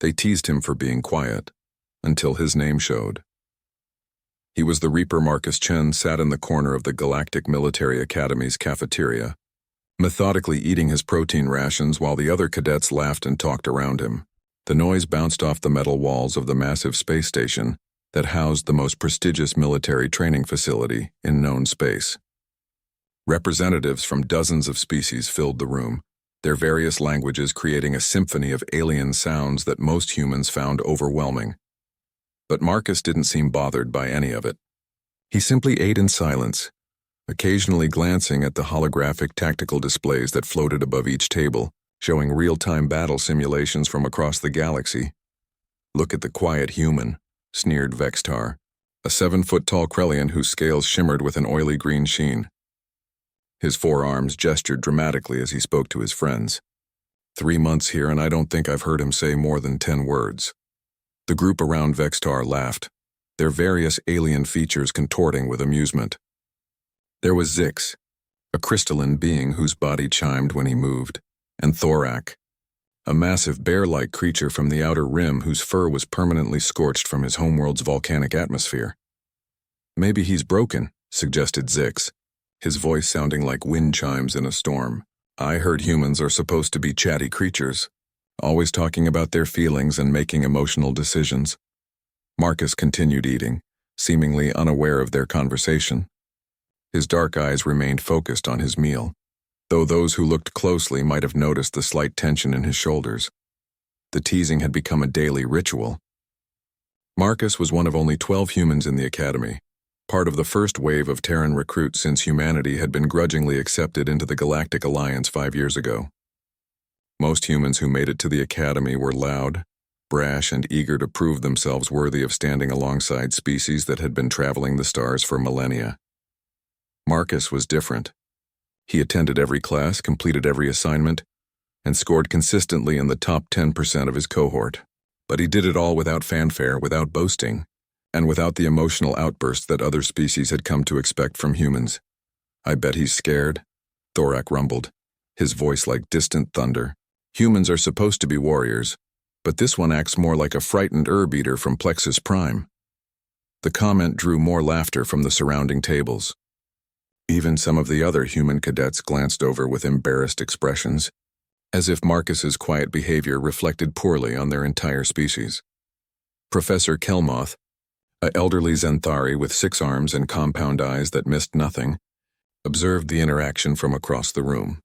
They teased him for being quiet, until his name showed. He was the Reaper. Marcus Chen sat in the corner of the Galactic Military Academy's cafeteria, methodically eating his protein rations while the other cadets laughed and talked around him. The noise bounced off the metal walls of the massive space station that housed the most prestigious military training facility in known space. Representatives from dozens of species filled the room, their various languages creating a symphony of alien sounds that most humans found overwhelming. But Marcus didn't seem bothered by any of it. He simply ate in silence, occasionally glancing at the holographic tactical displays that floated above each table, showing real-time battle simulations from across the galaxy. "Look at the quiet human," sneered Vextar, a 7-foot-tall Krellian whose scales shimmered with an oily green sheen. His forearms gestured dramatically as he spoke to his friends. 3 months here, and I don't think I've heard him say more than 10 words. The group around Vextar laughed, their various alien features contorting with amusement. There was Zix, a crystalline being whose body chimed when he moved, and Thorak, a massive bear-like creature from the outer rim whose fur was permanently scorched from his homeworld's volcanic atmosphere. "Maybe he's broken," suggested Zix, his voice sounding like wind chimes in a storm. "I heard humans are supposed to be chatty creatures, always talking about their feelings and making emotional decisions." Marcus continued eating, seemingly unaware of their conversation. His dark eyes remained focused on his meal, though those who looked closely might have noticed the slight tension in his shoulders. The teasing had become a daily ritual. Marcus was one of only 12 humans in the academy, part of the first wave of Terran recruits since humanity had been grudgingly accepted into the Galactic Alliance 5 years ago. Most humans who made it to the academy were loud, brash, and eager to prove themselves worthy of standing alongside species that had been traveling the stars for millennia. Marcus was different. He attended every class, completed every assignment, and scored consistently in the top 10% of his cohort. But he did it all without fanfare, without boasting, and without the emotional outbursts that other species had come to expect from humans. "I bet he's scared," Thorak rumbled, his voice like distant thunder. "Humans are supposed to be warriors, but this one acts more like a frightened herb-eater from Plexus Prime." The comment drew more laughter from the surrounding tables. Even some of the other human cadets glanced over with embarrassed expressions, as if Marcus's quiet behavior reflected poorly on their entire species. Professor Kelmoth, an elderly Xanthari with 6 arms and compound eyes that missed nothing, observed the interaction from across the room.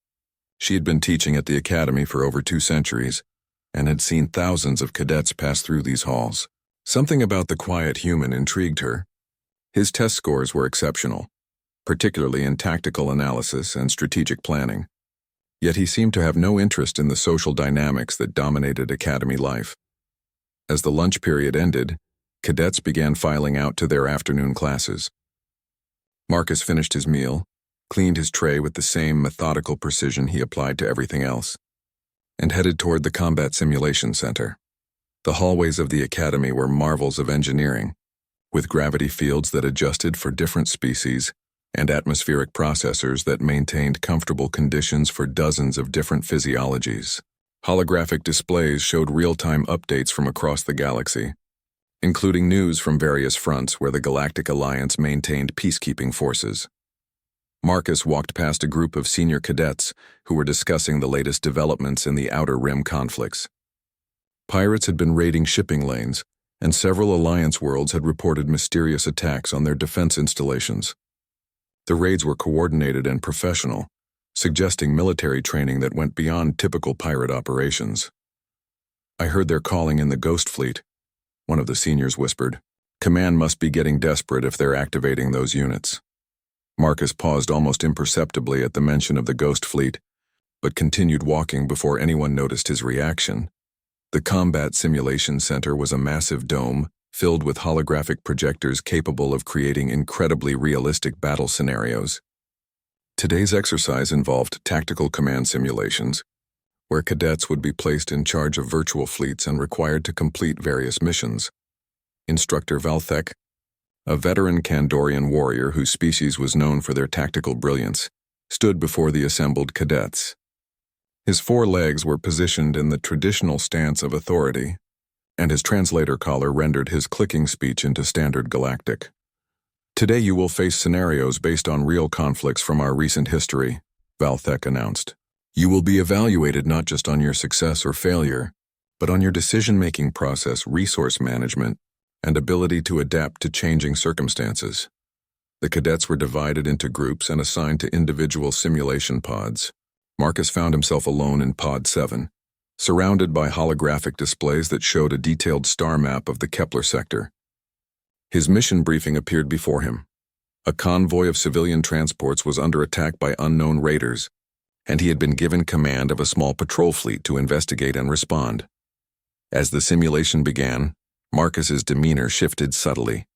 She had been teaching at the academy for over 2 centuries, and had seen thousands of cadets pass through these halls. Something about the quiet human intrigued her. His test scores were exceptional, particularly in tactical analysis and strategic planning. Yet he seemed to have no interest in the social dynamics that dominated academy life. As the lunch period ended, cadets began filing out to their afternoon classes. Marcus finished his meal, cleaned his tray with the same methodical precision he applied to everything else, and headed toward the Combat Simulation Center. The hallways of the academy were marvels of engineering, with gravity fields that adjusted for different species and atmospheric processors that maintained comfortable conditions for dozens of different physiologies. Holographic displays showed real-time updates from across the galaxy, including news from various fronts where the Galactic Alliance maintained peacekeeping forces. Marcus walked past a group of senior cadets who were discussing the latest developments in the Outer Rim conflicts. Pirates had been raiding shipping lanes, and several Alliance worlds had reported mysterious attacks on their defense installations. The raids were coordinated and professional, suggesting military training that went beyond typical pirate operations. "I heard they're calling in the Ghost Fleet," one of the seniors whispered. "Command must be getting desperate if they're activating those units." Marcus paused almost imperceptibly at the mention of the Ghost Fleet, but continued walking before anyone noticed his reaction. The Combat Simulation Center was a massive dome filled with holographic projectors capable of creating incredibly realistic battle scenarios. Today's exercise involved tactical command simulations, where cadets would be placed in charge of virtual fleets and required to complete various missions. Instructor Valthek, a veteran Kandorian warrior whose species was known for their tactical brilliance, stood before the assembled cadets. His 4 legs were positioned in the traditional stance of authority, and his translator collar rendered his clicking speech into standard galactic. "Today you will face scenarios based on real conflicts from our recent history," Valthek announced. "You will be evaluated not just on your success or failure, but on your decision-making process, resource management, and ability to adapt to changing circumstances." The cadets were divided into groups and assigned to individual simulation pods. Marcus found himself alone in Pod 7, surrounded by holographic displays that showed a detailed star map of the Kepler sector. His mission briefing appeared before him. A convoy of civilian transports was under attack by unknown raiders, and he had been given command of a small patrol fleet to investigate and respond. As the simulation began, Marcus's demeanor shifted subtly.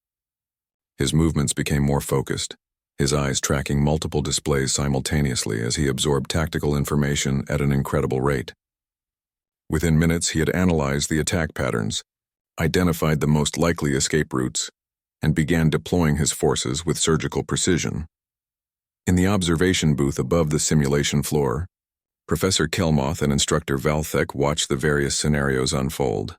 His movements became more focused, his eyes tracking multiple displays simultaneously as he absorbed tactical information at an incredible rate. Within minutes, he had analyzed the attack patterns, identified the most likely escape routes, and began deploying his forces with surgical precision. In the observation booth above the simulation floor, Professor Kelmoth and Instructor Valthek watched the various scenarios unfold.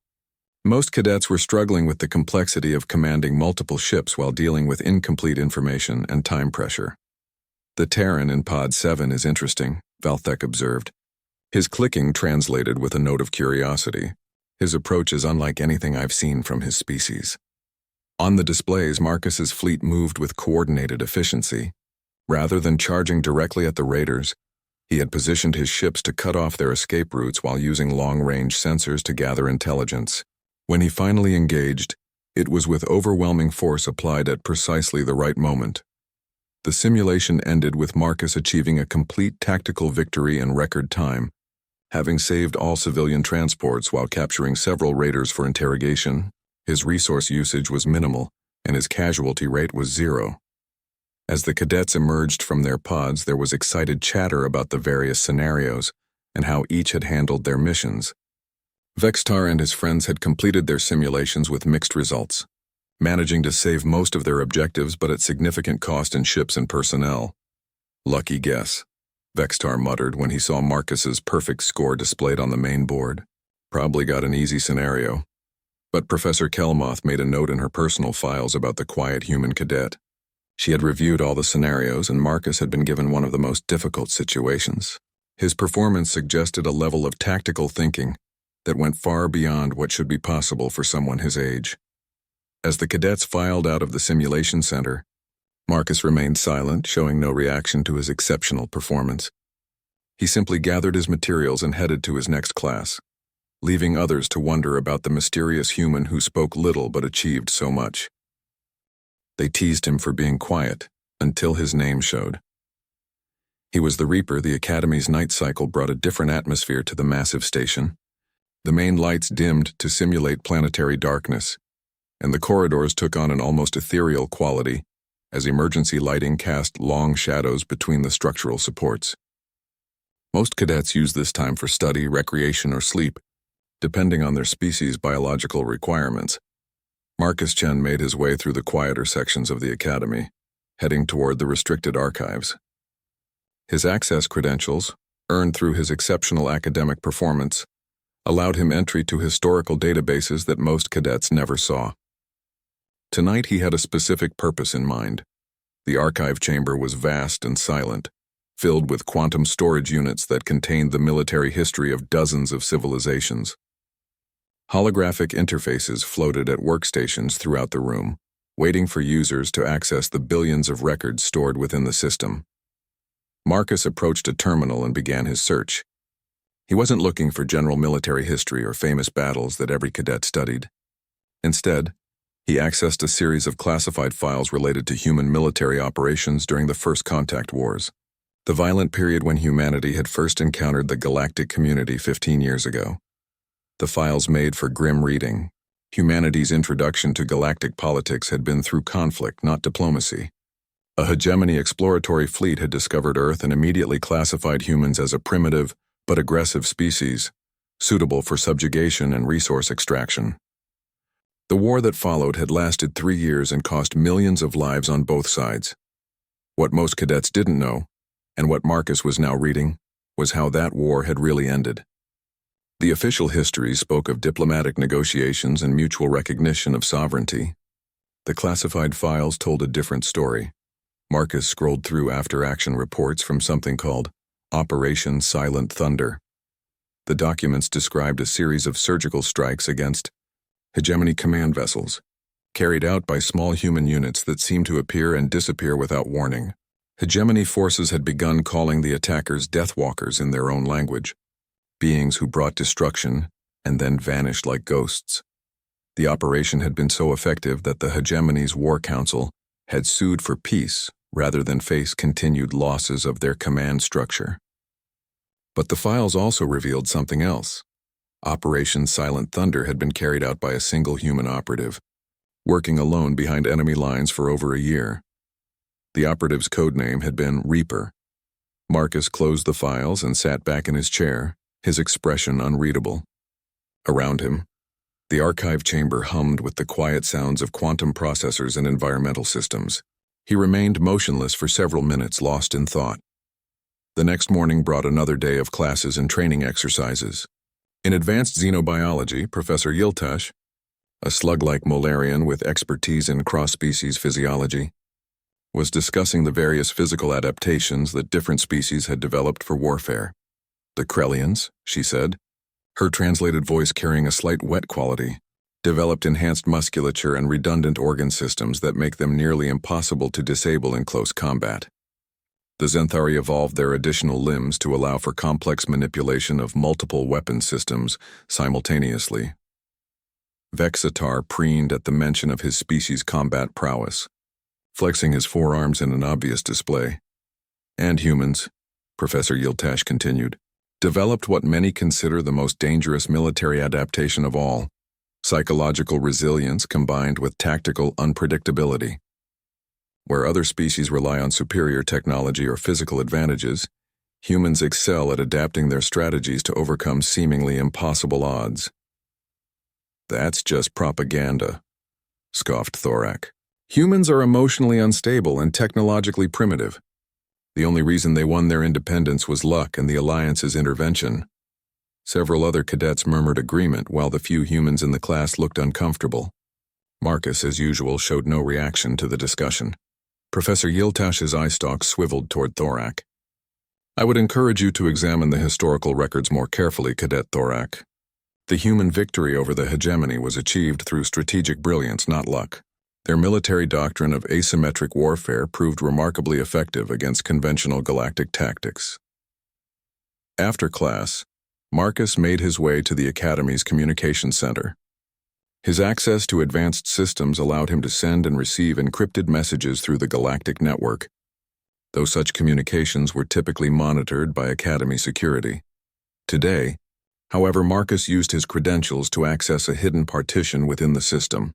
Most cadets were struggling with the complexity of commanding multiple ships while dealing with incomplete information and time pressure. "The Terran in Pod 7 is interesting," Valthek observed. His clicking translated with a note of curiosity. "His approach is unlike anything I've seen from his species." On the displays, Marcus's fleet moved with coordinated efficiency. Rather than charging directly at the raiders, he had positioned his ships to cut off their escape routes while using long-range sensors to gather intelligence. When he finally engaged, it was with overwhelming force applied at precisely the right moment. The simulation ended with Marcus achieving a complete tactical victory in record time, having saved all civilian transports while capturing several raiders for interrogation. His resource usage was minimal, and his casualty rate was 0. As the cadets emerged from their pods, there was excited chatter about the various scenarios and how each had handled their missions. Vextar and his friends had completed their simulations with mixed results, managing to save most of their objectives but at significant cost in ships and personnel. "Lucky guess," Vextar muttered when he saw Marcus's perfect score displayed on the main board. "Probably got an easy scenario." But Professor Kelmoth made a note in her personal files about the quiet human cadet. She had reviewed all the scenarios, and Marcus had been given one of the most difficult situations. His performance suggested a level of tactical thinking that went far beyond what should be possible for someone his age. As the cadets filed out of the simulation center, Marcus remained silent, showing no reaction to his exceptional performance. He simply gathered his materials and headed to his next class, leaving others to wonder about the mysterious human who spoke little but achieved so much. They teased him for being quiet, until his name showed. He was the Reaper. The Academy's night cycle brought a different atmosphere to the massive station. The main lights dimmed to simulate planetary darkness, and the corridors took on an almost ethereal quality as emergency lighting cast long shadows between the structural supports. Most cadets use this time for study, recreation, or sleep, depending on their species' biological requirements. Marcus Chen made his way through the quieter sections of the Academy, heading toward the restricted archives. His access credentials, earned through his exceptional academic performance, allowed him entry to historical databases that most cadets never saw. Tonight he had a specific purpose in mind. The archive chamber was vast and silent, filled with quantum storage units that contained the military history of dozens of civilizations. Holographic interfaces floated at workstations throughout the room, waiting for users to access the billions of records stored within the system. Marcus approached a terminal and began his search. He wasn't looking for general military history or famous battles that every cadet studied. Instead, he accessed a series of classified files related to human military operations during the First Contact Wars, the violent period when humanity had first encountered the galactic community 15 years ago. The files made for grim reading. Humanity's introduction to galactic politics had been through conflict, not diplomacy. A hegemony exploratory fleet had discovered Earth and immediately classified humans as a primitive but aggressive species, suitable for subjugation and resource extraction. The war that followed had lasted 3 years and cost millions of lives on both sides. What most cadets didn't know, and what Marcus was now reading, was how that war had really ended. The official history spoke of diplomatic negotiations and mutual recognition of sovereignty. The classified files told a different story. Marcus scrolled through after-action reports from something called Operation Silent Thunder. The documents described a series of surgical strikes against hegemony command vessels, carried out by small human units that seemed to appear and disappear without warning. Hegemony forces had begun calling the attackers Deathwalkers in their own language, beings who brought destruction and then vanished like ghosts. The operation had been so effective that the hegemony's war council had sued for peace rather than face continued losses of their command structure. But the files also revealed something else. Operation Silent Thunder had been carried out by a single human operative, working alone behind enemy lines for over a year. The operative's codename had been Reaper. Marcus closed the files and sat back in his chair, his expression unreadable. Around him, the archive chamber hummed with the quiet sounds of quantum processors and environmental systems. He remained motionless for several minutes, lost in thought. The next morning brought another day of classes and training exercises. In advanced xenobiology, Professor Yiltash, a slug-like Molarian with expertise in cross-species physiology, was discussing the various physical adaptations that different species had developed for warfare. The Krellians, she said, her translated voice carrying a slight wet quality, developed enhanced musculature and redundant organ systems that make them nearly impossible to disable in close combat. The Zenthari evolved their additional limbs to allow for complex manipulation of multiple weapon systems simultaneously. Vexitar preened at the mention of his species' combat prowess, flexing his forearms in an obvious display. And humans, Professor Yiltash continued, developed what many consider the most dangerous military adaptation of all: psychological resilience combined with tactical unpredictability. Where other species rely on superior technology or physical advantages, humans excel at adapting their strategies to overcome seemingly impossible odds. That's just propaganda, scoffed Thorak. Humans are emotionally unstable and technologically primitive. The only reason they won their independence was luck and the Alliance's intervention. Several other cadets murmured agreement while the few humans in the class looked uncomfortable. Marcus, as usual, showed no reaction to the discussion. Professor Yiltash's eye stalk swiveled toward Thorak. I would encourage you to examine the historical records more carefully, Cadet Thorak. The human victory over the hegemony was achieved through strategic brilliance, not luck. Their military doctrine of asymmetric warfare proved remarkably effective against conventional galactic tactics. After class, Marcus made his way to the Academy's communications center. His access to advanced systems allowed him to send and receive encrypted messages through the galactic network, though such communications were typically monitored by Academy security. Today, however, Marcus used his credentials to access a hidden partition within the system,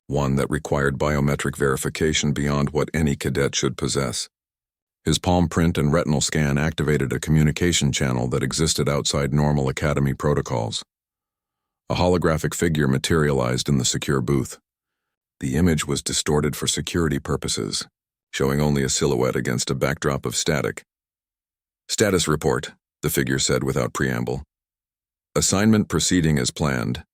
one that required biometric verification beyond what any cadet should possess. His palm print and retinal scan activated a communication channel that existed outside normal Academy protocols. A holographic figure materialized in the secure booth. The image was distorted for security purposes, showing only a silhouette against a backdrop of static. Status report, the figure said without preamble. Assignment proceeding as planned,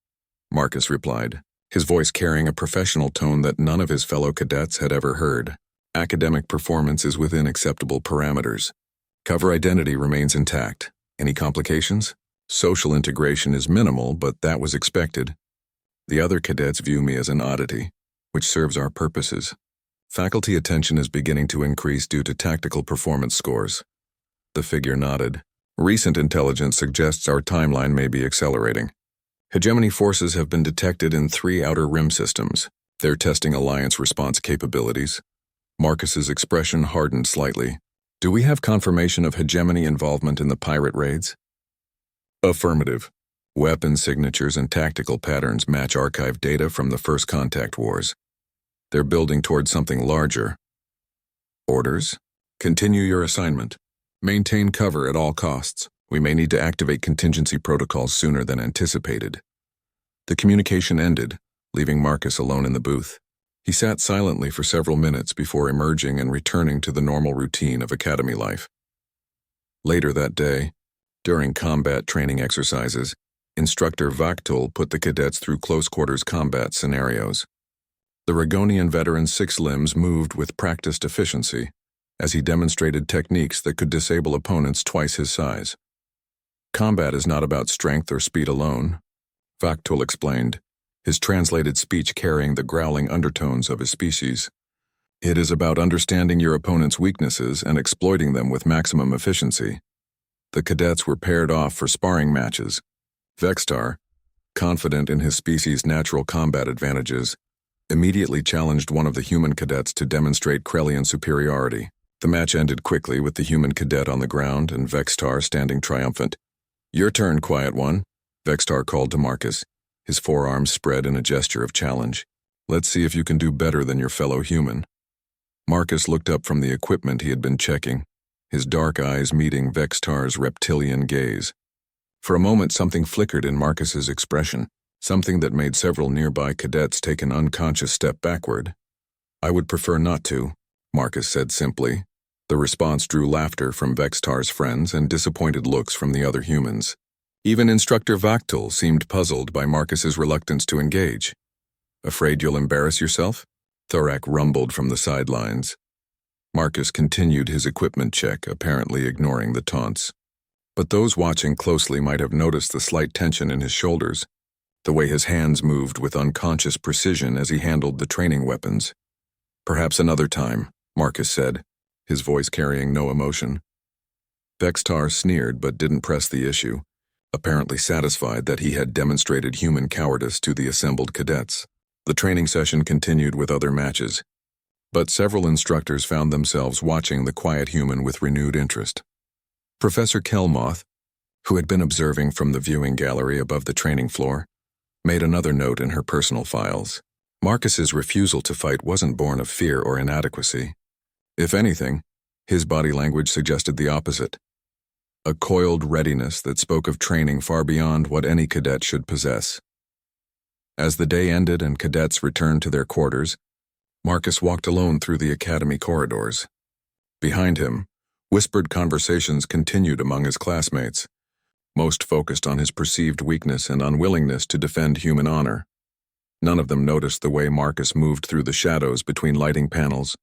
Marcus replied, his voice carrying a professional tone that none of his fellow cadets had ever heard. Academic performance is within acceptable parameters. Cover identity remains intact. Any complications? Social integration is minimal, but that was expected. The other cadets view me as an oddity, which serves our purposes. Faculty attention is beginning to increase due to tactical performance scores. The figure nodded. Recent intelligence suggests our timeline may be accelerating. Hegemony forces have been detected in 3 outer rim systems. They're testing Alliance response capabilities. Marcus's expression hardened slightly. Do we have confirmation of hegemony involvement in the pirate raids? Affirmative. Weapon signatures and tactical patterns match archive data from the First Contact Wars. They're building towards something larger. Orders? Continue your assignment. Maintain cover at all costs. We may need to activate contingency protocols sooner than anticipated. The communication ended, leaving Marcus alone in the booth. He sat silently for several minutes before emerging and returning to the normal routine of Academy life. Later that day, during combat training exercises, Instructor Vaktul put the cadets through close-quarters combat scenarios. The Ragonian veteran's 6 limbs moved with practiced efficiency, as he demonstrated techniques that could disable opponents twice his size. Combat is not about strength or speed alone, Vaktul explained, his translated speech carrying the growling undertones of his species. It is about understanding your opponent's weaknesses and exploiting them with maximum efficiency. The cadets were paired off for sparring matches. Vextar, confident in his species' natural combat advantages, immediately challenged one of the human cadets to demonstrate Krellian superiority. The match ended quickly with the human cadet on the ground and Vextar standing triumphant. "Your turn, Quiet One," Vextar called to Marcus, his forearms spread in a gesture of challenge. "Let's see if you can do better than your fellow human." Marcus looked up from the equipment he had been checking, his dark eyes meeting Vextar's reptilian gaze. For a moment something flickered in Marcus's expression, something that made several nearby cadets take an unconscious step backward. "I would prefer not to," Marcus said simply. The response drew laughter from Vextar's friends and disappointed looks from the other humans. Even Instructor Vaktul seemed puzzled by Marcus's reluctance to engage. "Afraid you'll embarrass yourself?" Thorak rumbled from the sidelines. Marcus continued his equipment check, apparently ignoring the taunts. But those watching closely might have noticed the slight tension in his shoulders, the way his hands moved with unconscious precision as he handled the training weapons. "Perhaps another time," Marcus said, his voice carrying no emotion. Vextar sneered but didn't press the issue, apparently satisfied that he had demonstrated human cowardice to the assembled cadets. The training session continued with other matches, but several instructors found themselves watching the quiet human with renewed interest. Professor Kelmoth, who had been observing from the viewing gallery above the training floor, made another note in her personal files. Marcus's refusal to fight wasn't born of fear or inadequacy. If anything, his body language suggested the opposite. A coiled readiness that spoke of training far beyond what any cadet should possess. As the day ended and cadets returned to their quarters, Marcus walked alone through the academy corridors. Behind him, whispered conversations continued among his classmates, most focused on his perceived weakness and unwillingness to defend human honor. None of them noticed the way Marcus moved through the shadows between lighting panels,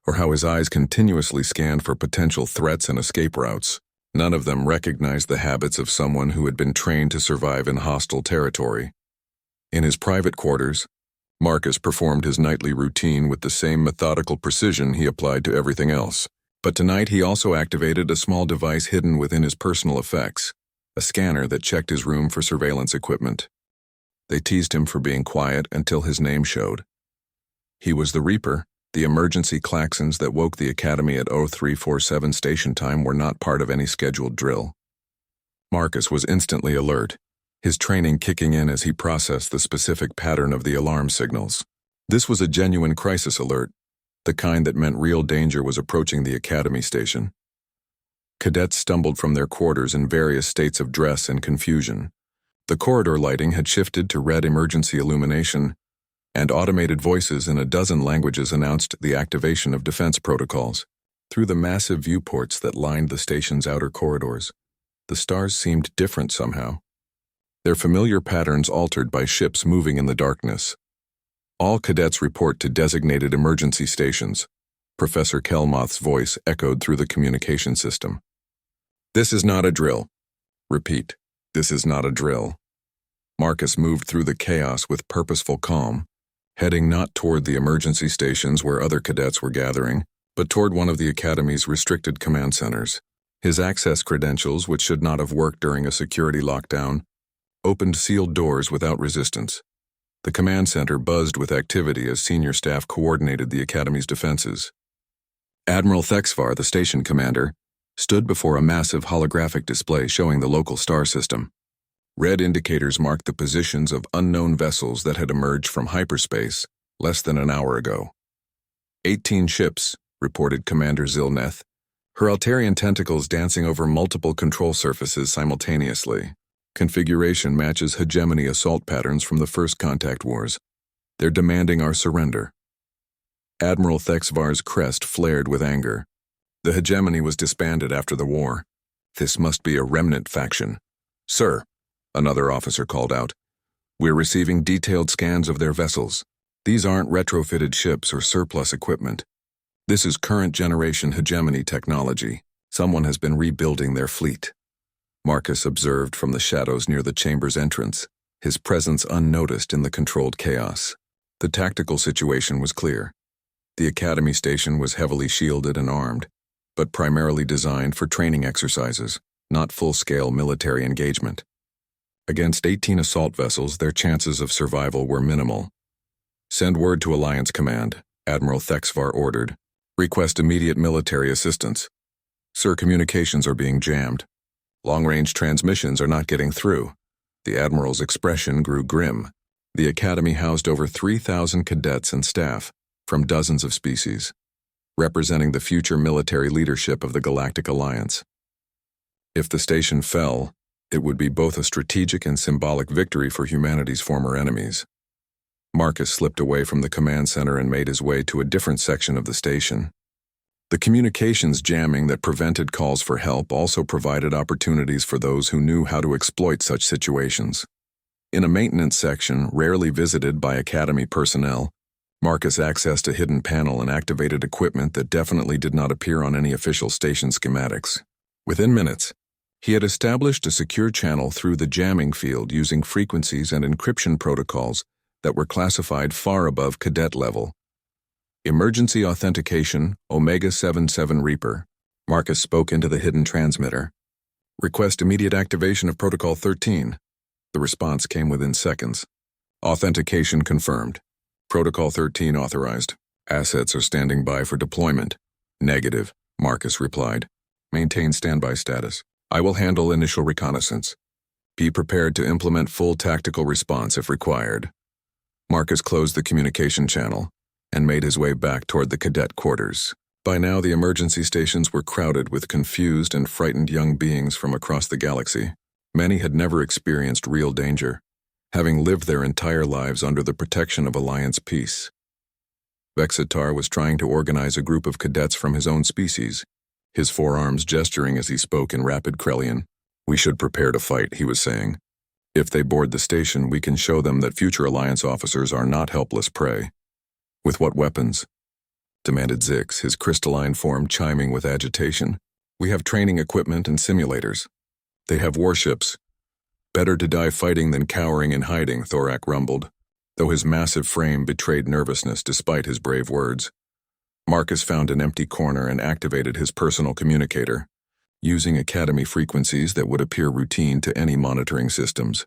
or how his eyes continuously scanned for potential threats and escape routes. None of them recognized the habits of someone who had been trained to survive in hostile territory. In his private quarters, Marcus performed his nightly routine with the same methodical precision he applied to everything else. But tonight he also activated a small device hidden within his personal effects, a scanner that checked his room for surveillance equipment. They teased him for being quiet until his name showed. He was the Reaper. The emergency klaxons that woke the academy at 0347 station time were not part of any scheduled drill. Marcus was instantly alert, his training kicking in as he processed the specific pattern of the alarm signals. This was a genuine crisis alert, the kind that meant real danger was approaching the academy station. Cadets stumbled from their quarters in various states of dress and confusion. The corridor lighting had shifted to red emergency illumination, and automated voices in a dozen languages announced the activation of defense protocols. Through the massive viewports that lined the station's outer corridors, the stars seemed different somehow, their familiar patterns altered by ships moving in the darkness. "All cadets report to designated emergency stations," Professor Kelmoth's voice echoed through the communication system. "This is not a drill. Repeat, this is not a drill." Marcus moved through the chaos with purposeful calm, heading not toward the emergency stations where other cadets were gathering, but toward one of the academy's restricted command centers. His access credentials, which should not have worked during a security lockdown, opened sealed doors without resistance. The command center buzzed with activity as senior staff coordinated the academy's defenses. Admiral Thexvar, the station commander, stood before a massive holographic display showing the local star system. Red indicators marked the positions of unknown vessels that had emerged from hyperspace less than an hour ago. 18 ships, reported Commander Zilneth, her Altarian tentacles dancing over multiple control surfaces simultaneously. Configuration matches hegemony assault patterns from the first contact wars. They're demanding our surrender. Admiral Thexvar's crest flared with anger. The hegemony was disbanded after the war. This must be a remnant faction. "Sir," another officer called out. "We're receiving detailed scans of their vessels. These aren't retrofitted ships or surplus equipment. This is current generation hegemony technology. Someone has been rebuilding their fleet." Marcus observed from the shadows near the chamber's entrance, his presence unnoticed in the controlled chaos. The tactical situation was clear. The Academy station was heavily shielded and armed, but primarily designed for training exercises, not full-scale military engagement. Against 18 assault vessels, their chances of survival were minimal. "Send word to Alliance Command," Admiral Thexvar ordered. "Request immediate military assistance. Sir, communications are being jammed. Long-range transmissions are not getting through." The Admiral's expression grew grim. The Academy housed over 3,000 cadets and staff from dozens of species, representing the future military leadership of the Galactic Alliance. If the station fell, it would be both a strategic and symbolic victory for humanity's former enemies. Marcus slipped away from the command center and made his way to a different section of the station. The communications jamming that prevented calls for help also provided opportunities for those who knew how to exploit such situations. In a maintenance section rarely visited by Academy personnel, Marcus accessed a hidden panel and activated equipment that definitely did not appear on any official station schematics. Within minutes, he had established a secure channel through the jamming field using frequencies and encryption protocols that were classified far above cadet level. "Emergency authentication, Omega-77 Reaper." Marcus spoke into the hidden transmitter. "Request immediate activation of Protocol 13. The response came within seconds. "Authentication confirmed. Protocol 13 authorized. Assets are standing by for deployment." "Negative," Marcus replied. "Maintain standby status. I will handle initial reconnaissance. Be prepared to implement full tactical response if required." Marcus closed the communication channel and made his way back toward the cadet quarters. By now, the emergency stations were crowded with confused and frightened young beings from across the galaxy. Many had never experienced real danger, having lived their entire lives under the protection of Alliance peace. Vexitar was trying to organize a group of cadets from his own species, his forearms gesturing as he spoke in rapid Krellian. "We should prepare to fight," he was saying. "If they board the station, we can show them that future Alliance officers are not helpless prey." "With what weapons?" demanded Zix, his crystalline form chiming with agitation. "We have training equipment and simulators. They have warships. Better to die fighting than cowering and hiding," Thorak rumbled, though his massive frame betrayed nervousness despite his brave words. Marcus found an empty corner and activated his personal communicator, using Academy frequencies that would appear routine to any monitoring systems.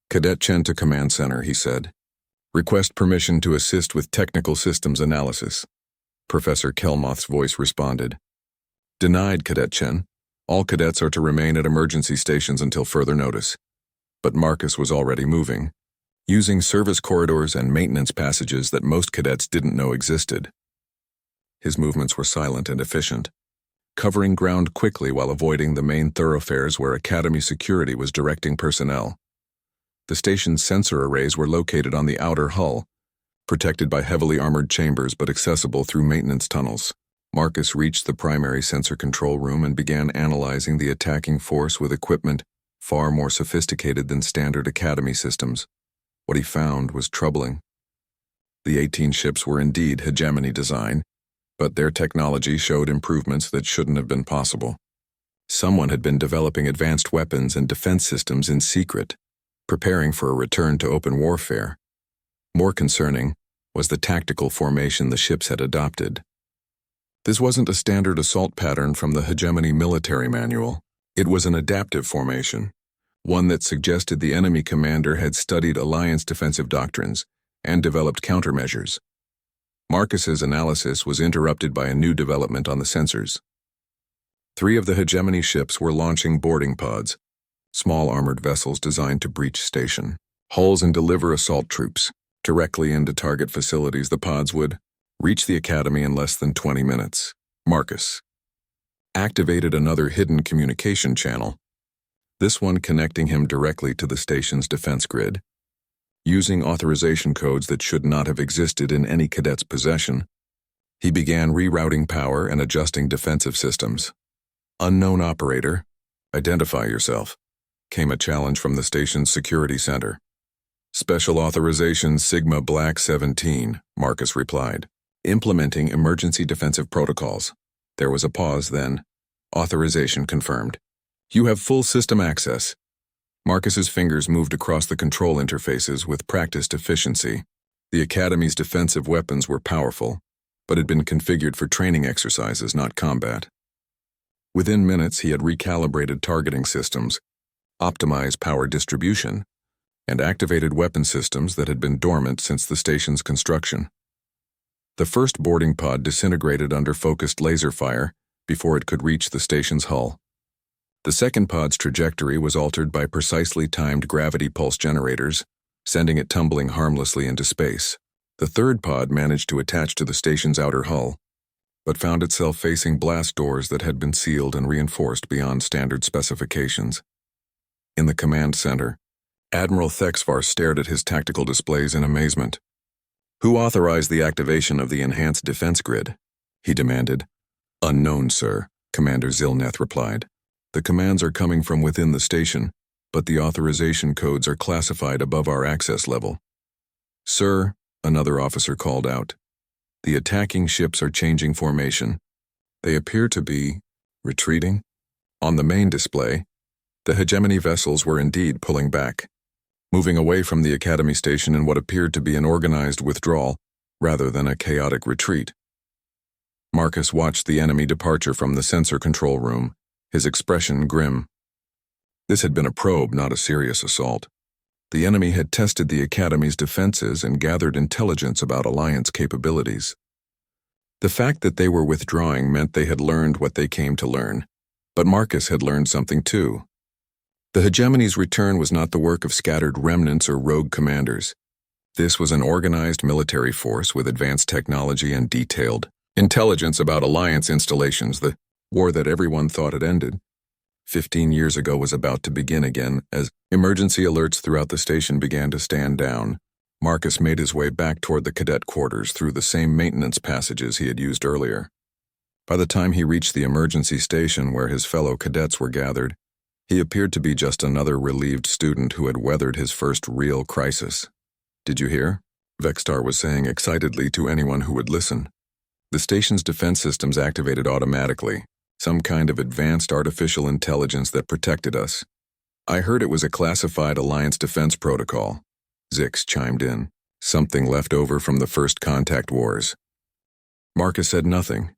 "Cadet Chen to Command Center," he said. "Request permission to assist with technical systems analysis." Professor Kelmoth's voice responded. "Denied, Cadet Chen. All cadets are to remain at emergency stations until further notice." But Marcus was already moving, using service corridors and maintenance passages that most cadets didn't know existed. His movements were silent and efficient, covering ground quickly while avoiding the main thoroughfares where Academy security was directing personnel. The station's sensor arrays were located on the outer hull, protected by heavily armored chambers but accessible through maintenance tunnels. Marcus reached the primary sensor control room and began analyzing the attacking force with equipment far more sophisticated than standard Academy systems. What he found was troubling. The 18 ships were indeed hegemony design, but their technology showed improvements that shouldn't have been possible. Someone had been developing advanced weapons and defense systems in secret, preparing for a return to open warfare. More concerning was the tactical formation the ships had adopted. This wasn't a standard assault pattern from the Hegemony military manual. It was an adaptive formation, one that suggested the enemy commander had studied Alliance defensive doctrines and developed countermeasures. Marcus's analysis was interrupted by a new development on the sensors. 3 of the Hegemony ships were launching boarding pods, small armored vessels designed to breach station hulls and deliver assault troops directly into target facilities. The pods would reach the Academy in less than 20 minutes. Marcus activated another hidden communication channel, this one connecting him directly to the station's defense grid. Using authorization codes that should not have existed in any cadet's possession, he began rerouting power and adjusting defensive systems. "Unknown operator, identify yourself." came a challenge from the station's security center. Special Authorization Sigma Black 17, Marcus replied. Implementing emergency defensive protocols. There was a pause, then. Authorization confirmed. You have full system access. Marcus's fingers moved across the control interfaces with practiced efficiency. The Academy's defensive weapons were powerful, but had been configured for training exercises, not combat. Within minutes, he had recalibrated targeting systems, optimized power distribution, and activated weapon systems that had been dormant since the station's construction. The first boarding pod disintegrated under focused laser fire before it could reach the station's hull. The second pod's trajectory was altered by precisely timed gravity pulse generators, sending it tumbling harmlessly into space. The third pod managed to attach to the station's outer hull, but found itself facing blast doors that had been sealed and reinforced beyond standard specifications. In the command center, Admiral Thexvar stared at his tactical displays in amazement. Who authorized the activation of the enhanced defense grid? He demanded. Unknown, sir, Commander Zilneth replied. The commands are coming from within the station, but the authorization codes are classified above our access level. Sir, another officer called out. The attacking ships are changing formation. They appear to be retreating. On the main display, the hegemony vessels were indeed pulling back, moving away from the Academy station in what appeared to be an organized withdrawal rather than a chaotic retreat. Marcus watched the enemy departure from the sensor control room, his expression grim. This had been a probe, not a serious assault. The enemy had tested the Academy's defenses and gathered intelligence about Alliance capabilities. The fact that they were withdrawing meant they had learned what they came to learn, but Marcus had learned something too. The hegemony's return was not the work of scattered remnants or rogue commanders. This was an organized military force with advanced technology and detailed intelligence about Alliance installations. The war that everyone thought had ended 15 years ago was about to begin again as emergency alerts throughout the station began to stand down. Marcus made his way back toward the cadet quarters through the same maintenance passages he had used earlier. By the time he reached the emergency station where his fellow cadets were gathered, he appeared to be just another relieved student who had weathered his first real crisis. Did you hear? Vextar was saying excitedly to anyone who would listen. The station's defense systems activated automatically, some kind of advanced artificial intelligence that protected us. I heard it was a classified Alliance defense protocol. Zix chimed in, something left over from the first contact wars. Marcus said nothing,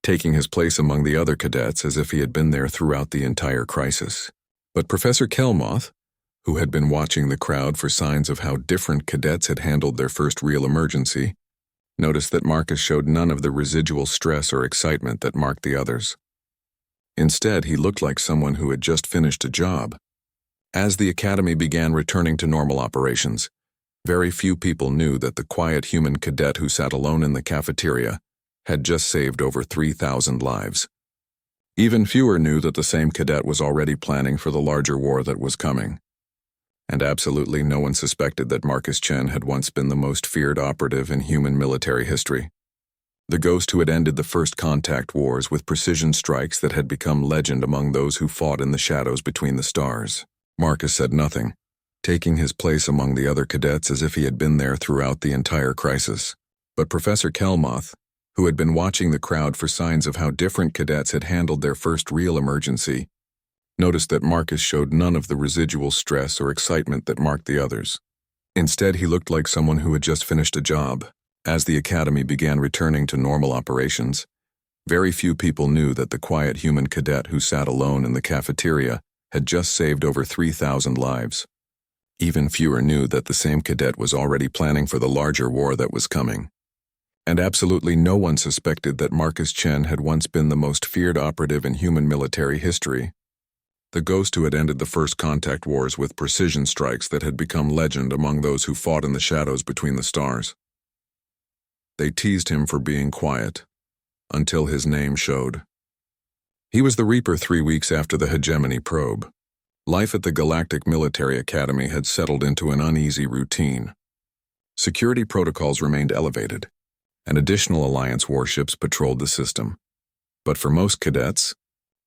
taking his place among the other cadets as if he had been there throughout the entire crisis. But Professor Kelmoth, who had been watching the crowd for signs of how different cadets had handled their first real emergency, noticed that Marcus showed none of the residual stress or excitement that marked the others. Instead, he looked like someone who had just finished a job. As the Academy began returning to normal operations, very few people knew that the quiet human cadet who sat alone in the cafeteria had just saved over 3,000 lives. Even fewer knew that the same cadet was already planning for the larger war that was coming. And absolutely no one suspected that Marcus Chen had once been the most feared operative in human military history. The ghost who had ended the first contact wars with precision strikes that had become legend among those who fought in the shadows between the stars. Marcus said nothing, taking his place among the other cadets as if he had been there throughout the entire crisis. But Professor Kelmoth, who had been watching the crowd for signs of how different cadets had handled their first real emergency, noticed that Marcus showed none of the residual stress or excitement that marked the others. Instead, he looked like someone who had just finished a job. As the Academy began returning to normal operations, very few people knew that the quiet human cadet who sat alone in the cafeteria had just saved over 3,000 lives. Even fewer knew that the same cadet was already planning for the larger war that was coming. And absolutely no one suspected that Marcus Chen had once been the most feared operative in human military history. The ghost who had ended the first contact wars with precision strikes that had become legend among those who fought in the shadows between the stars. They teased him for being quiet, until his name showed. He was the Reaper 3 weeks after the hegemony probe. Life at the Galactic Military Academy had settled into an uneasy routine. Security protocols remained elevated, and additional Alliance warships patrolled the system. But for most cadets,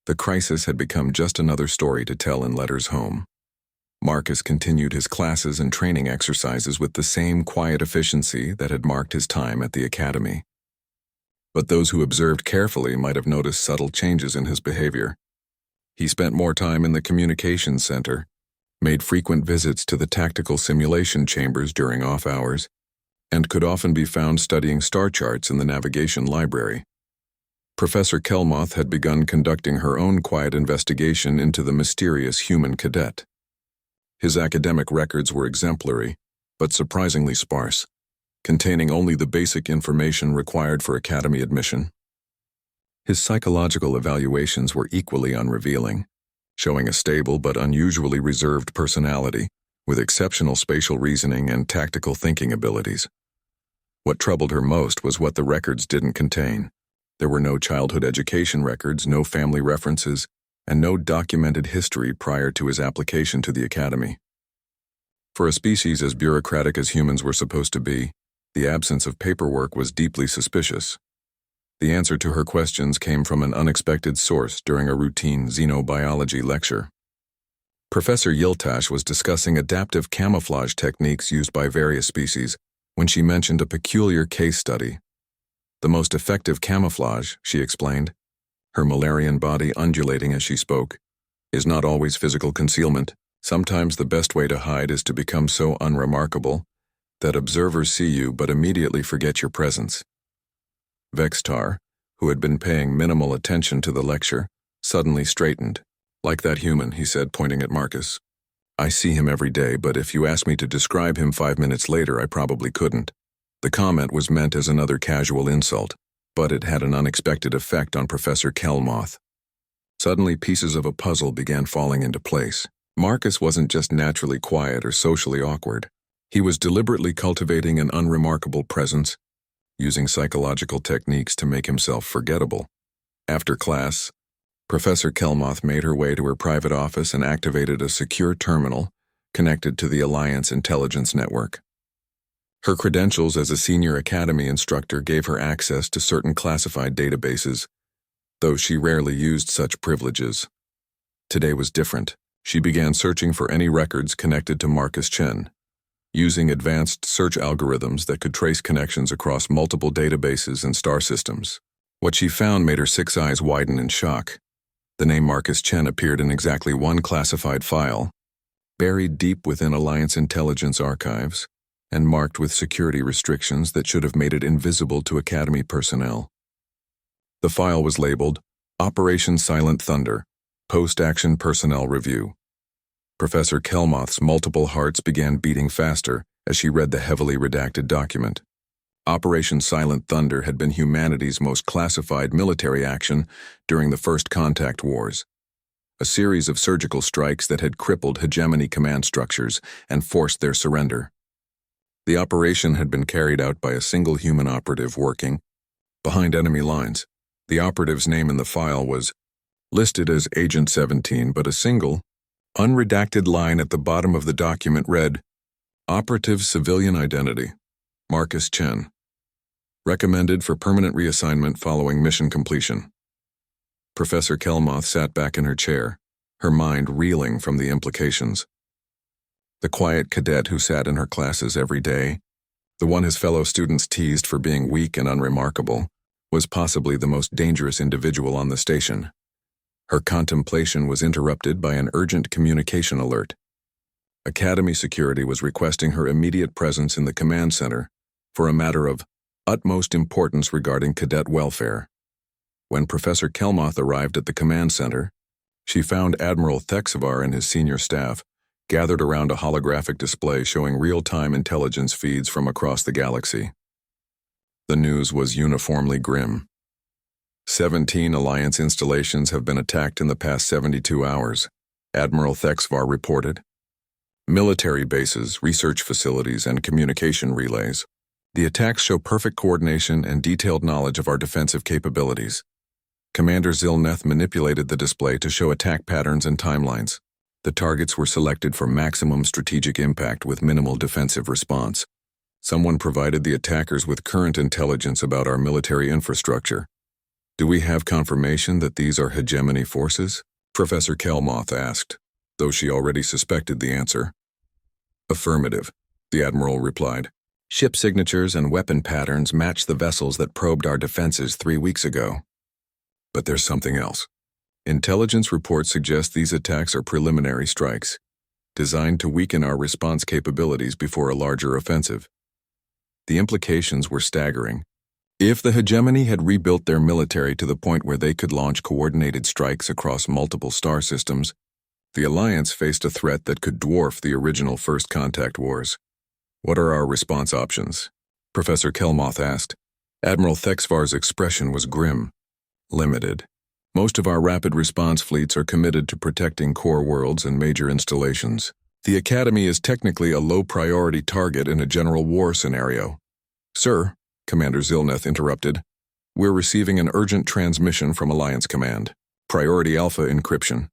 The crisis had become just another story to tell in letters home. Marcus continued his classes and training exercises with the same quiet efficiency that had marked his time at the academy. But those who observed carefully might have noticed subtle changes in his behavior. He spent more time in the communications center, made frequent visits to the tactical simulation chambers during off hours, and could often be found studying star charts in the navigation library. Professor Kelmoth had begun conducting her own quiet investigation into the mysterious human cadet. His academic records were exemplary, but surprisingly sparse, containing only the basic information required for academy admission. His psychological evaluations were equally unrevealing, showing a stable but unusually reserved personality, with exceptional spatial reasoning and tactical thinking abilities. What troubled her most was what the records didn't contain. There were no childhood education records, no family references, and no documented history prior to his application to the academy. For a species as bureaucratic as humans were supposed to be, the absence of paperwork was deeply suspicious. The answer to her questions came from an unexpected source during a routine xenobiology lecture. Professor Yiltash was discussing adaptive camouflage techniques used by various species when she mentioned a peculiar case study. The most effective camouflage, she explained, her Malarian body undulating as she spoke, is not always physical concealment. Sometimes the best way to hide is to become so unremarkable that observers see you but immediately forget your presence. Vextar, who had been paying minimal attention to the lecture, suddenly straightened. Like that human, he said, pointing at Marcus. I see him every day, but if you asked me to describe him 5 minutes later, I probably couldn't. The comment was meant as another casual insult, but it had an unexpected effect on Professor Kelmoth. Suddenly, pieces of a puzzle began falling into place. Marcus wasn't just naturally quiet or socially awkward. He was deliberately cultivating an unremarkable presence, using psychological techniques to make himself forgettable. After class, Professor Kelmoth made her way to her private office and activated a secure terminal connected to the Alliance Intelligence Network. Her credentials as a senior academy instructor gave her access to certain classified databases, though she rarely used such privileges. Today was different. She began searching for any records connected to Marcus Chen, using advanced search algorithms that could trace connections across multiple databases and star systems. What she found made her six eyes widen in shock. The name Marcus Chen appeared in exactly one classified file, buried deep within Alliance intelligence archives, and marked with security restrictions that should have made it invisible to Academy personnel. The file was labeled Operation Silent Thunder, Post-Action Personnel Review. Professor Kelmoth's multiple hearts began beating faster as she read the heavily redacted document. Operation Silent Thunder had been humanity's most classified military action during the First Contact Wars, a series of surgical strikes that had crippled hegemony command structures and forced their surrender. The operation had been carried out by a single human operative working behind enemy lines. The operative's name in the file was listed as Agent 17, but a single, unredacted line at the bottom of the document read, Operative Civilian Identity, Marcus Chen. Recommended for permanent reassignment following mission completion. Professor Kelmoth sat back in her chair, her mind reeling from the implications. The quiet cadet who sat in her classes every day, the one his fellow students teased for being weak and unremarkable, was possibly the most dangerous individual on the station. Her contemplation was interrupted by an urgent communication alert. Academy security was requesting her immediate presence in the command center for a matter of utmost importance regarding cadet welfare. When Professor Kelmoth arrived at the command center, she found Admiral Thexvar and his senior staff gathered around a holographic display showing real-time intelligence feeds from across the galaxy. The news was uniformly grim. 17 Alliance installations have been attacked in the past 72 hours, Admiral Thexvar reported. Military bases, research facilities, and communication relays. The attacks show perfect coordination and detailed knowledge of our defensive capabilities. Commander Zilneth manipulated the display to show attack patterns and timelines. The targets were selected for maximum strategic impact with minimal defensive response. Someone provided the attackers with current intelligence about our military infrastructure. Do we have confirmation that these are hegemony forces? Professor Kelmoth asked, though she already suspected the answer. Affirmative, the Admiral replied. Ship signatures and weapon patterns match the vessels that probed our defenses 3 weeks ago. But there's something else. Intelligence reports suggest these attacks are preliminary strikes, designed to weaken our response capabilities before a larger offensive. The implications were staggering. If the hegemony had rebuilt their military to the point where they could launch coordinated strikes across multiple star systems, the Alliance faced a threat that could dwarf the original First Contact wars. What are our response options? Professor Kelmoth asked. Admiral Thexvar's expression was grim. Limited. Most of our rapid response fleets are committed to protecting core worlds and major installations. The Academy is technically a low-priority target in a general war scenario. Sir, Commander Zilneth interrupted, we're receiving an urgent transmission from Alliance Command. Priority Alpha encryption.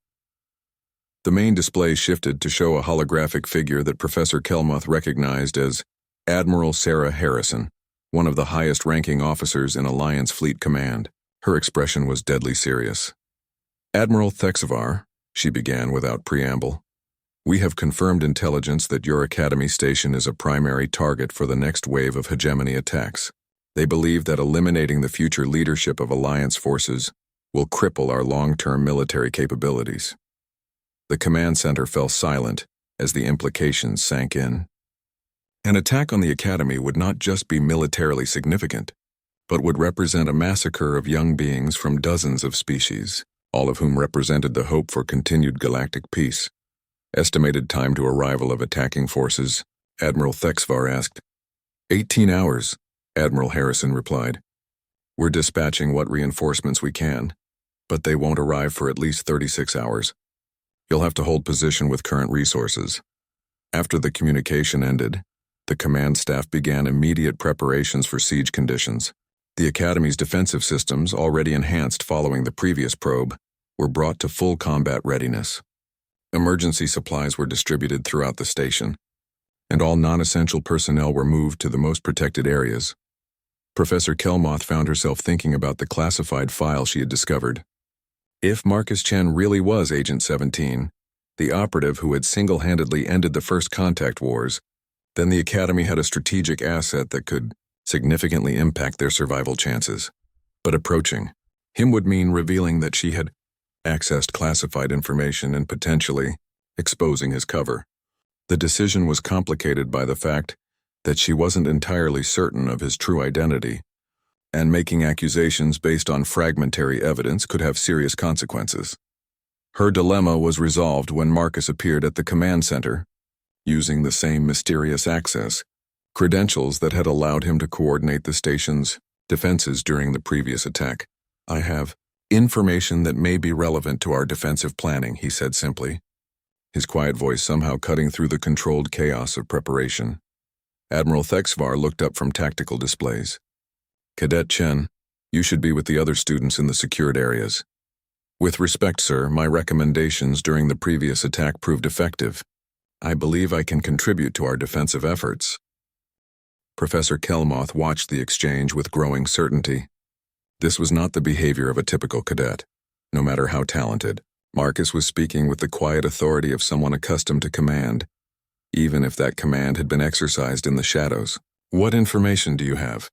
The main display shifted to show a holographic figure that Professor Kelmoth recognized as Admiral Sarah Harrison, one of the highest-ranking officers in Alliance Fleet Command. Her expression was deadly serious. Admiral Thexvar, she began without preamble, we have confirmed intelligence that your Academy station is a primary target for the next wave of hegemony attacks. They believe that eliminating the future leadership of Alliance forces will cripple our long-term military capabilities. The command center fell silent as the implications sank in. An attack on the Academy would not just be militarily significant, but would represent a massacre of young beings from dozens of species, all of whom represented the hope for continued galactic peace. Estimated time to arrival of attacking forces, Admiral Thexvar asked. 18 hours, Admiral Harrison replied. We're dispatching what reinforcements we can, but they won't arrive for at least 36 hours. You'll have to hold position with current resources. After the communication ended, the command staff began immediate preparations for siege conditions. The Academy's defensive systems, already enhanced following the previous probe, were brought to full combat readiness. Emergency supplies were distributed throughout the station, and all non-essential personnel were moved to the most protected areas. Professor Kelmoth found herself thinking about the classified file she had discovered. If Marcus Chen really was Agent 17, the operative who had single-handedly ended the First Contact wars, then the Academy had a strategic asset that could significantly impact their survival chances. But approaching him would mean revealing that she had accessed classified information and potentially exposing his cover. The decision was complicated by the fact that she wasn't entirely certain of his true identity, and making accusations based on fragmentary evidence could have serious consequences. Her dilemma was resolved when Marcus appeared at the command center, using the same mysterious access, credentials that had allowed him to coordinate the station's defenses during the previous attack. I have information that may be relevant to our defensive planning, he said simply, his quiet voice somehow cutting through the controlled chaos of preparation. Admiral Thexvar looked up from tactical displays. Cadet Chen, you should be with the other students in the secured areas. With respect, sir, my recommendations during the previous attack proved effective. I believe I can contribute to our defensive efforts. Professor Kelmoth watched the exchange with growing certainty. This was not the behavior of a typical cadet. No matter how talented, Marcus was speaking with the quiet authority of someone accustomed to command, even if that command had been exercised in the shadows. What information do you have?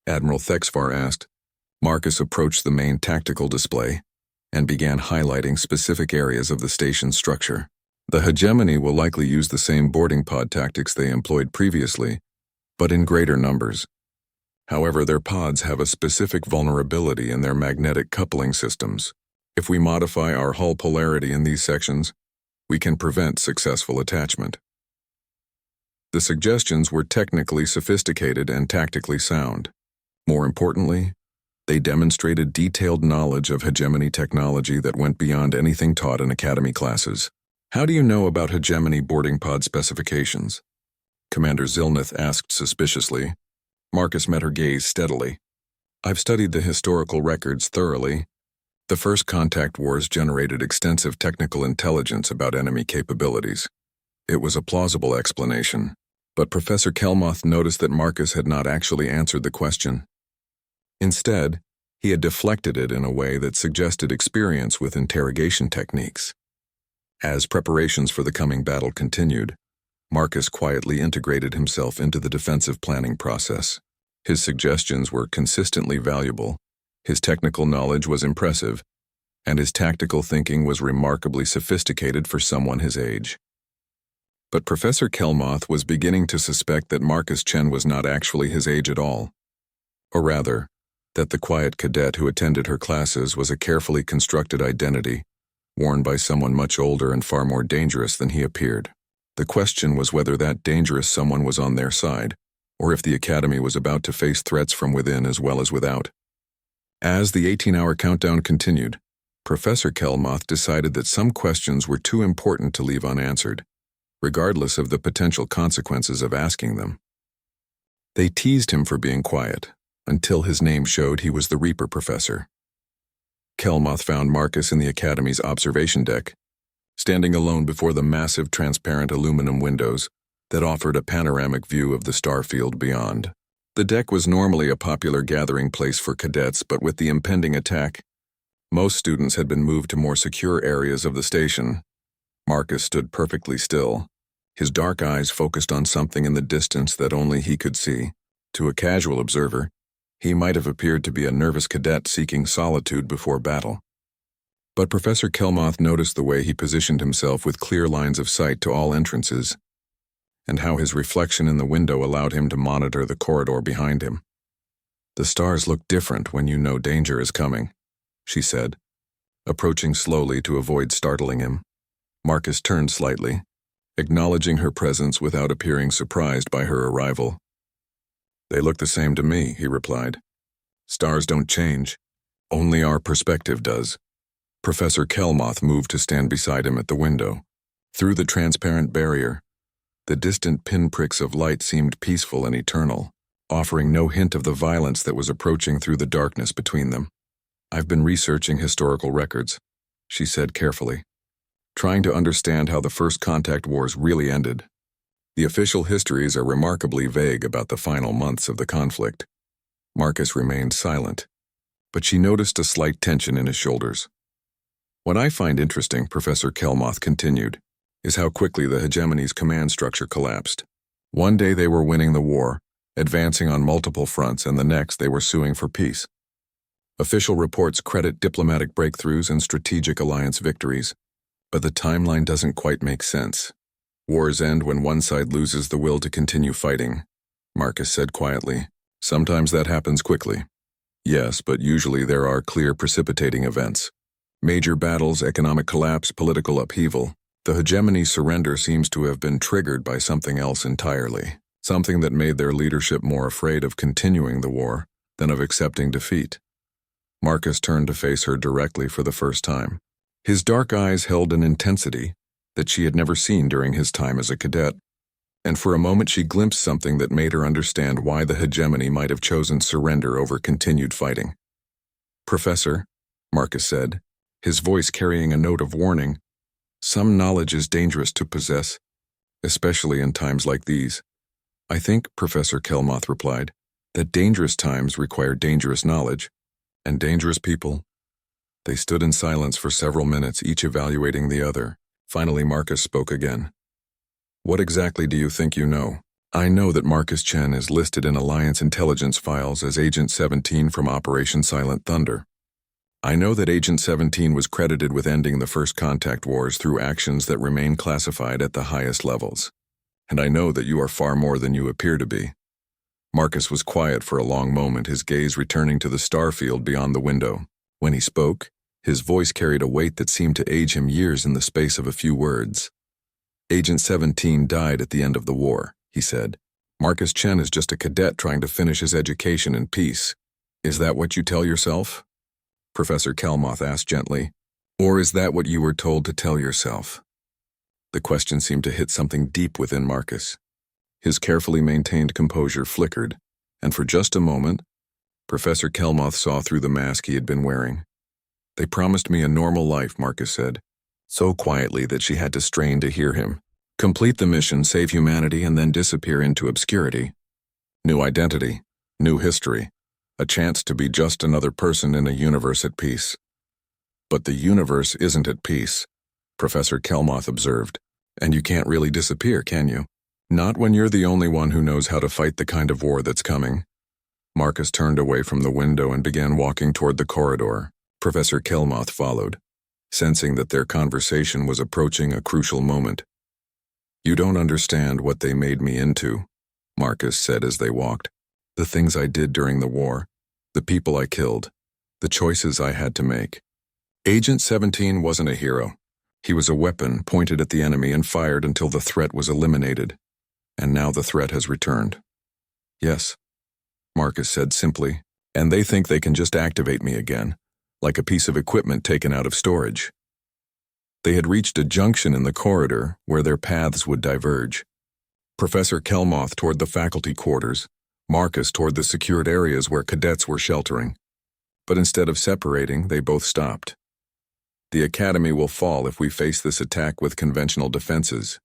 Admiral Thexvar asked. Marcus approached the main tactical display and began highlighting specific areas of the station's structure. The hegemony will likely use the same boarding pod tactics they employed previously, but in greater numbers. However, their pods have a specific vulnerability in their magnetic coupling systems. If we modify our hull polarity in these sections, we can prevent successful attachment. The suggestions were technically sophisticated and tactically sound. More importantly, they demonstrated detailed knowledge of hegemony technology that went beyond anything taught in academy classes. How do you know about hegemony boarding pod specifications? Commander Zilneth asked suspiciously. Marcus met her gaze steadily. I've studied the historical records thoroughly. The First Contact wars generated extensive technical intelligence about enemy capabilities. It was a plausible explanation, but Professor Kelmoth noticed that Marcus had not actually answered the question. Instead, He had deflected it in a way that suggested experience with interrogation techniques. As preparations for the coming battle continued, Marcus quietly integrated himself into the defensive planning process. His suggestions were consistently valuable, his technical knowledge was impressive, and his tactical thinking was remarkably sophisticated for someone his age. But Professor Kelmoth was beginning to suspect that Marcus Chen was not actually his age at all. Or rather, that the quiet cadet who attended her classes was a carefully constructed identity, worn by someone much older and far more dangerous than he appeared. The question was whether that dangerous someone was on their side, or if the academy was about to face threats from within as well as without. As the 18-hour countdown continued, Professor Kelmoth decided that some questions were too important to leave unanswered, regardless of the potential consequences of asking them. They teased him for being quiet, until his name showed he was the Reaper Professor. Kelmoth found Marcus in the Academy's observation deck, standing alone before the massive transparent aluminum windows that offered a panoramic view of the starfield beyond. The deck was normally a popular gathering place for cadets, but with the impending attack, most students had been moved to more secure areas of the station. Marcus stood perfectly still, his dark eyes focused on something in the distance that only he could see. To a casual observer, he might have appeared to be a nervous cadet seeking solitude before battle. But Professor Kelmoth noticed the way he positioned himself with clear lines of sight to all entrances, and how his reflection in the window allowed him to monitor the corridor behind him. "The stars look different when you know danger is coming," she said, approaching slowly to avoid startling him. Marcus turned slightly, acknowledging her presence without appearing surprised by her arrival. "They look the same to me," he replied. "Stars don't change. Only our perspective does." Professor Kelmoth moved to stand beside him at the window. Through the transparent barrier, the distant pinpricks of light seemed peaceful and eternal, offering no hint of the violence that was approaching through the darkness between them. "I've been researching historical records," she said carefully, trying to understand how the First Contact Wars really ended. The official histories are remarkably vague about the final months of the conflict. Marcus remained silent, but she noticed a slight tension in his shoulders. "What I find interesting," Professor Kelmoth continued, "is how quickly the hegemony's command structure collapsed. One day they were winning the war, advancing on multiple fronts, and the next they were suing for peace. Official reports credit diplomatic breakthroughs and strategic alliance victories, but the timeline doesn't quite make sense. Wars end when one side loses the will to continue fighting," Marcus said quietly. "Sometimes that happens quickly. Yes, but usually there are clear precipitating events. Major battles, economic collapse, political upheaval. The hegemony's surrender seems to have been triggered by something else entirely, something that made their leadership more afraid of continuing the war than of accepting defeat." Marcus turned to face her directly for the first time. His dark eyes held an intensity that she had never seen during his time as a cadet, and for a moment she glimpsed something that made her understand why the hegemony might have chosen surrender over continued fighting. "Professor," Marcus said, his voice carrying a note of warning, "some knowledge is dangerous to possess, especially in times like these." "I think," Professor Kelmoth replied, "that dangerous times require dangerous knowledge, and dangerous people." They stood in silence for several minutes, each evaluating the other. Finally, Marcus spoke again. "What exactly do you think you know?" "I know that Marcus Chen is listed in Alliance intelligence files as Agent 17 from Operation Silent Thunder. I know that Agent 17 was credited with ending the First Contact Wars through actions that remain classified at the highest levels. And I know that you are far more than you appear to be." Marcus was quiet for a long moment, his gaze returning to the starfield beyond the window. When he spoke, his voice carried a weight that seemed to age him years in the space of a few words. "Agent 17 died at the end of the war," he said. "Marcus Chen is just a cadet trying to finish his education in peace. Is that what you tell yourself?" Professor Kelmoth asked gently. "Or is that what you were told to tell yourself?" The question seemed to hit something deep within Marcus. His carefully maintained composure flickered, and for just a moment, Professor Kelmoth saw through the mask he had been wearing. "They promised me a normal life," Marcus said, so quietly that she had to strain to hear him. "Complete the mission, save humanity, and then disappear into obscurity. New identity, new history, A chance to be just another person in a universe at peace. But the universe isn't at peace, Professor Kelmoth observed. And you can't really disappear, can you? Not when you're the only one who knows how to fight the kind of war that's coming. Marcus turned away from the window and began walking toward the corridor. Professor Kelmoth followed, sensing that their conversation was approaching a crucial moment. You don't understand what they made me into, Marcus said as they walked. The things I did during the war, the people I killed, the choices I had to make. Agent 17 wasn't a hero. He was a weapon pointed at the enemy and fired until the threat was eliminated. And now the threat has returned. Yes, Marcus said simply, and they think they can just activate me again, like a piece of equipment taken out of storage. They had reached a junction in the corridor where their paths would diverge. Professor Kelmoth toward the faculty quarters, Marcus toward the secured areas where cadets were sheltering. But instead of separating, they both stopped. The Academy will fall if we face this attack with conventional defenses,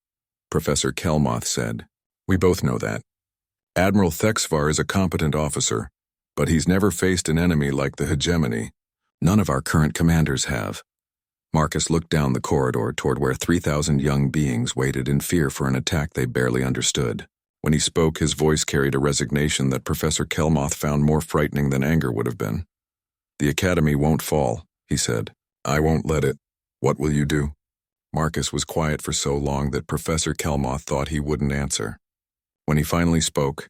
Professor Kelmoth said. We both know that. Admiral Thexvar is a competent officer, but he's never faced an enemy like the hegemony. None of our current commanders have. Marcus looked down the corridor toward where 3,000 young beings waited in fear for an attack they barely understood. When he spoke, his voice carried a resignation that Professor Kelmoth found more frightening than anger would have been. The Academy won't fall, he said. I won't let it. What will you do? Marcus was quiet for so long that Professor Kelmoth thought he wouldn't answer. When he finally spoke,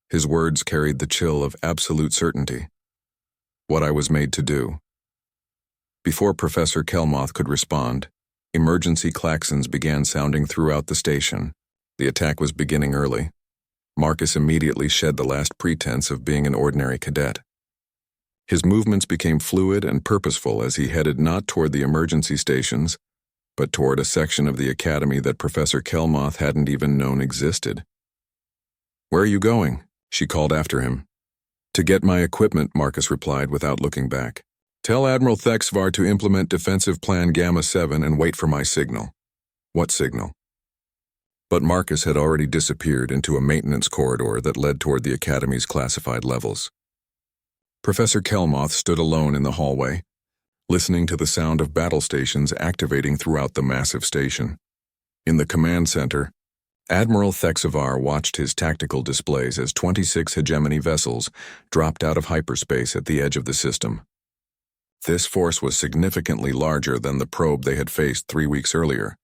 his words carried the chill of absolute certainty. What I was made to do. Before Professor Kelmoth could respond, emergency klaxons began sounding throughout the station. The attack was beginning early. Marcus immediately shed the last pretense of being an ordinary cadet. His movements became fluid and purposeful as he headed not toward the emergency stations, but toward a section of the Academy that Professor Kelmoth hadn't even known existed. Where are you going? She called after him. To get my equipment, Marcus replied without looking back. Tell Admiral Thexvar to implement Defensive Plan Gamma 7 and wait for my signal. What signal? But Marcus had already disappeared into a maintenance corridor that led toward the Academy's classified levels. Professor Kelmoth stood alone in the hallway, listening to the sound of battle stations activating throughout the massive station. In the command center, Admiral Thexvar watched his tactical displays as 26 hegemony vessels dropped out of hyperspace at the edge of the system. This force was significantly larger than the probe they had faced 3 weeks earlier,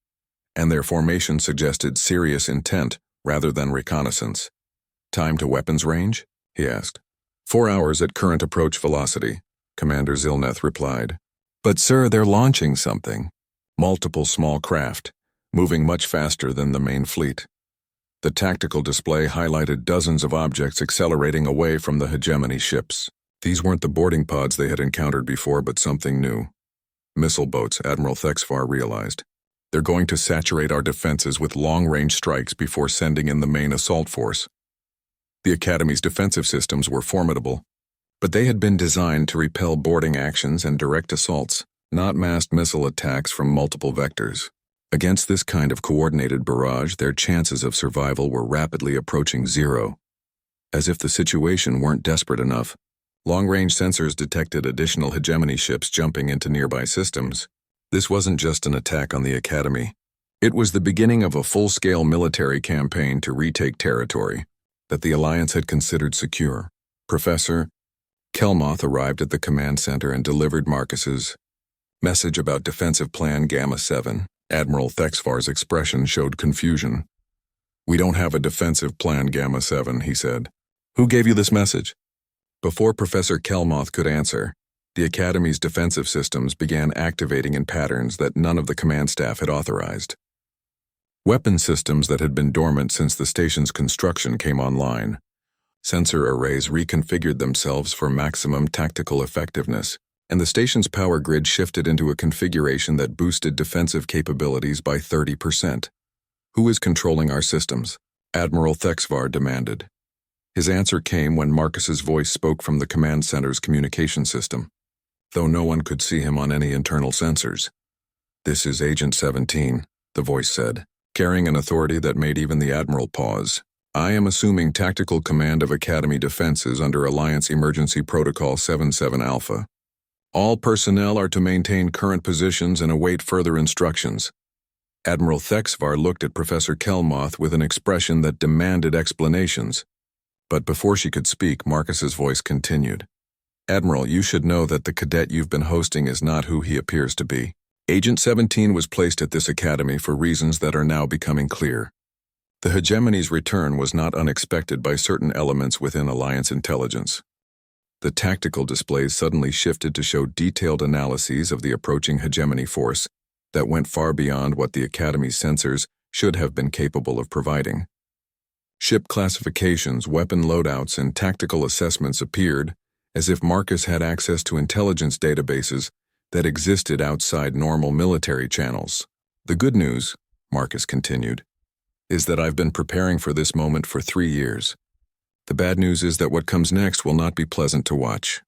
and their formation suggested serious intent rather than reconnaissance. Time to weapons range? He asked. 4 hours at current approach velocity, Commander Zilneth replied. But sir, they're launching something. Multiple small craft, moving much faster than the main fleet. The tactical display highlighted dozens of objects accelerating away from the hegemony ships. These weren't the boarding pods they had encountered before, but something new. Missile boats, Admiral Thexvar realized. They're going to saturate our defenses with long-range strikes before sending in the main assault force. The Academy's defensive systems were formidable, but they had been designed to repel boarding actions and direct assaults, not massed missile attacks from multiple vectors. Against this kind of coordinated barrage, their chances of survival were rapidly approaching zero. As if the situation weren't desperate enough, long-range sensors detected additional hegemony ships jumping into nearby systems. This wasn't just an attack on the Academy. It was the beginning of a full-scale military campaign to retake territory that the Alliance had considered secure. Professor Kelmoth arrived at the command center and delivered Marcus's message about Defensive Plan Gamma 7. Admiral Thexvar's expression showed confusion. We don't have a Defensive Plan Gamma 7, he said. Who gave you this message? Before Professor Kelmoth could answer, the Academy's defensive systems began activating in patterns that none of the command staff had authorized. Weapon systems that had been dormant since the station's construction came online. Sensor arrays reconfigured themselves for maximum tactical effectiveness, and the station's power grid shifted into a configuration that boosted defensive capabilities by 30%. Who is controlling our systems? Admiral Thexvar demanded. His answer came when Marcus's voice spoke from the command center's communication system, though no one could see him on any internal sensors. This is Agent 17, the voice said, carrying an authority that made even the Admiral pause. I am assuming tactical command of Academy defenses under Alliance Emergency Protocol 77 Alpha. All personnel are to maintain current positions and await further instructions. Admiral Thexvar looked at Professor Kelmoth with an expression that demanded explanations. But before she could speak, Marcus's voice continued. Admiral, you should know that the cadet you've been hosting is not who he appears to be. Agent 17 was placed at this academy for reasons that are now becoming clear. The hegemony's return was not unexpected by certain elements within Alliance intelligence. The tactical displays suddenly shifted to show detailed analyses of the approaching hegemony force that went far beyond what the Academy's sensors should have been capable of providing. Ship classifications, weapon loadouts, and tactical assessments appeared as if Marcus had access to intelligence databases that existed outside normal military channels. The good news, Marcus continued, is that I've been preparing for this moment for 3 years. The bad news is that what comes next will not be pleasant to watch.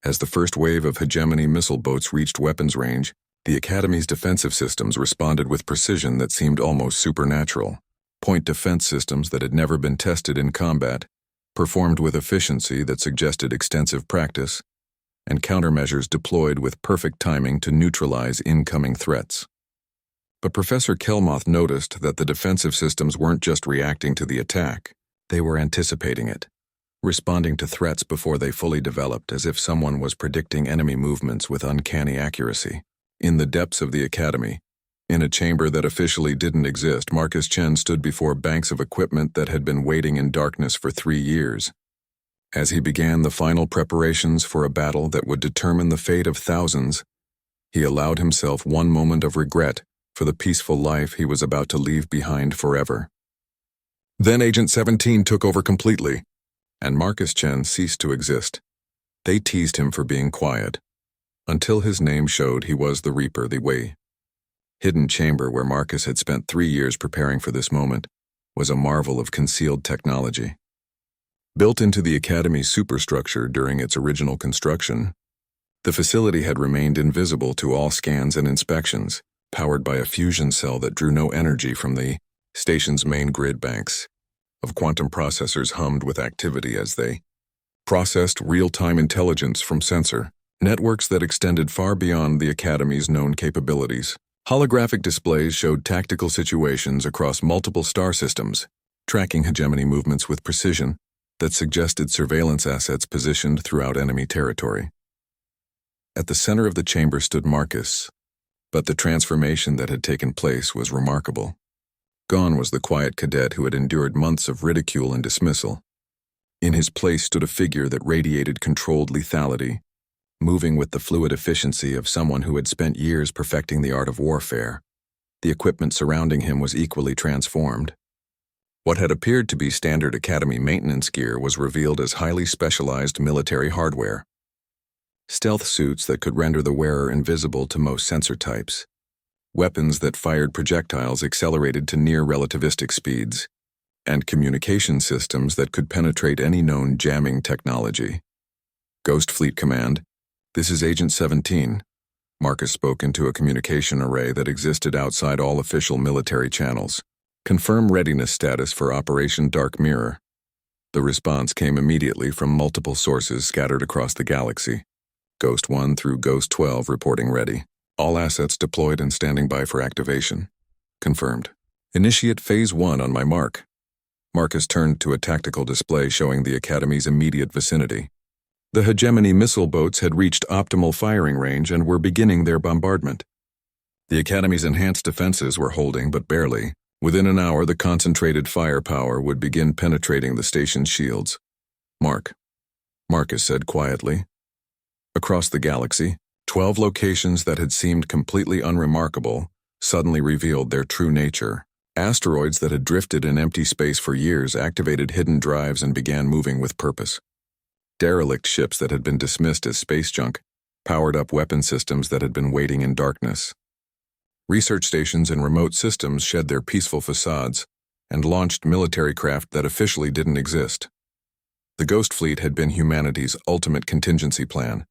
As the first wave of hegemony missile boats reached weapons range, the Academy's defensive systems responded with precision that seemed almost supernatural. Point defense systems that had never been tested in combat performed with efficiency that suggested extensive practice, and countermeasures deployed with perfect timing to neutralize incoming threats. But Professor Kelmoth noticed that the defensive systems weren't just reacting to the attack, they were anticipating it, responding to threats before they fully developed, as if someone was predicting enemy movements with uncanny accuracy. In the depths of the Academy, in a chamber that officially didn't exist, Marcus Chen stood before banks of equipment that had been waiting in darkness for 3 years. As he began the final preparations for a battle that would determine the fate of thousands, he allowed himself one moment of regret for the peaceful life he was about to leave behind forever. Then Agent 17 took over completely, and Marcus Chen ceased to exist. They teased him for being quiet, until his name showed he was the Reaper, the way. Hidden chamber where Marcus had spent 3 years preparing for this moment was a marvel of concealed technology. Built into the Academy's superstructure during its original construction, the facility had remained invisible to all scans and inspections, powered by a fusion cell that drew no energy from the station's main grid banks of quantum processors hummed with activity as they processed real-time intelligence from sensor networks that extended far beyond the Academy's known capabilities. Holographic displays showed tactical situations across multiple star systems, tracking hegemony movements with precision that suggested surveillance assets positioned throughout enemy territory. At the center of the chamber stood Marcus, but the transformation that had taken place was remarkable. Gone was the quiet cadet who had endured months of ridicule and dismissal. In his place stood a figure that radiated controlled lethality, moving with the fluid efficiency of someone who had spent years perfecting the art of warfare. The equipment surrounding him was equally transformed. What had appeared to be standard Academy maintenance gear was revealed as highly specialized military hardware. Stealth suits that could render the wearer invisible to most sensor types. Weapons that fired projectiles accelerated to near-relativistic speeds, and communication systems that could penetrate any known jamming technology. Ghost Fleet Command, this is Agent 17. Marcus spoke into a communication array that existed outside all official military channels. Confirm readiness status for Operation Dark Mirror. The response came immediately from multiple sources scattered across the galaxy. Ghost 1 through Ghost 12 reporting ready. All assets deployed and standing by for activation. Confirmed. Initiate Phase 1 on my mark. Marcus turned to a tactical display showing the Academy's immediate vicinity. The hegemony missile boats had reached optimal firing range and were beginning their bombardment. The Academy's enhanced defenses were holding, but barely. Within an hour, the concentrated firepower would begin penetrating the station's shields. Marcus said quietly. Across the galaxy, 12 locations that had seemed completely unremarkable suddenly revealed their true nature. Asteroids that had drifted in empty space for years activated hidden drives and began moving with purpose. Derelict ships that had been dismissed as space junk powered up weapon systems that had been waiting in darkness. Research stations and remote systems shed their peaceful facades and launched military craft that officially didn't exist. The Ghost Fleet had been humanity's ultimate contingency plan,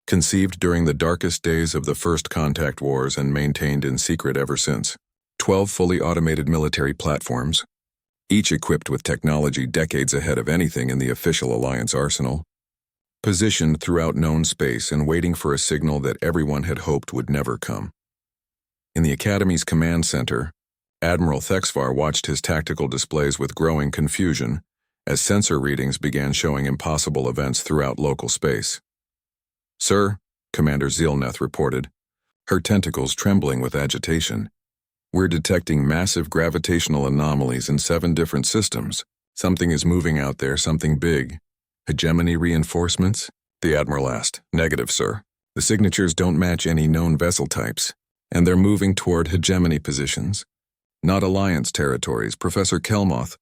conceived during the darkest days of the First Contact Wars and maintained in secret ever since. 12 fully automated military platforms, each equipped with technology decades ahead of anything in the official Alliance arsenal, positioned throughout known space and waiting for a signal that everyone had hoped would never come. In the Academy's command center, Admiral Thexvar watched his tactical displays with growing confusion as sensor readings began showing impossible events throughout local space. "Sir," Commander Zielneth reported, her tentacles trembling with agitation, "we're detecting massive gravitational anomalies in 7 different systems. Something is moving out there, something big. Hegemony reinforcements?" the Admiral asked. "Negative, sir. The signatures don't match any known vessel types, and they're moving toward hegemony positions. Not Alliance territories." Professor Kelmoth,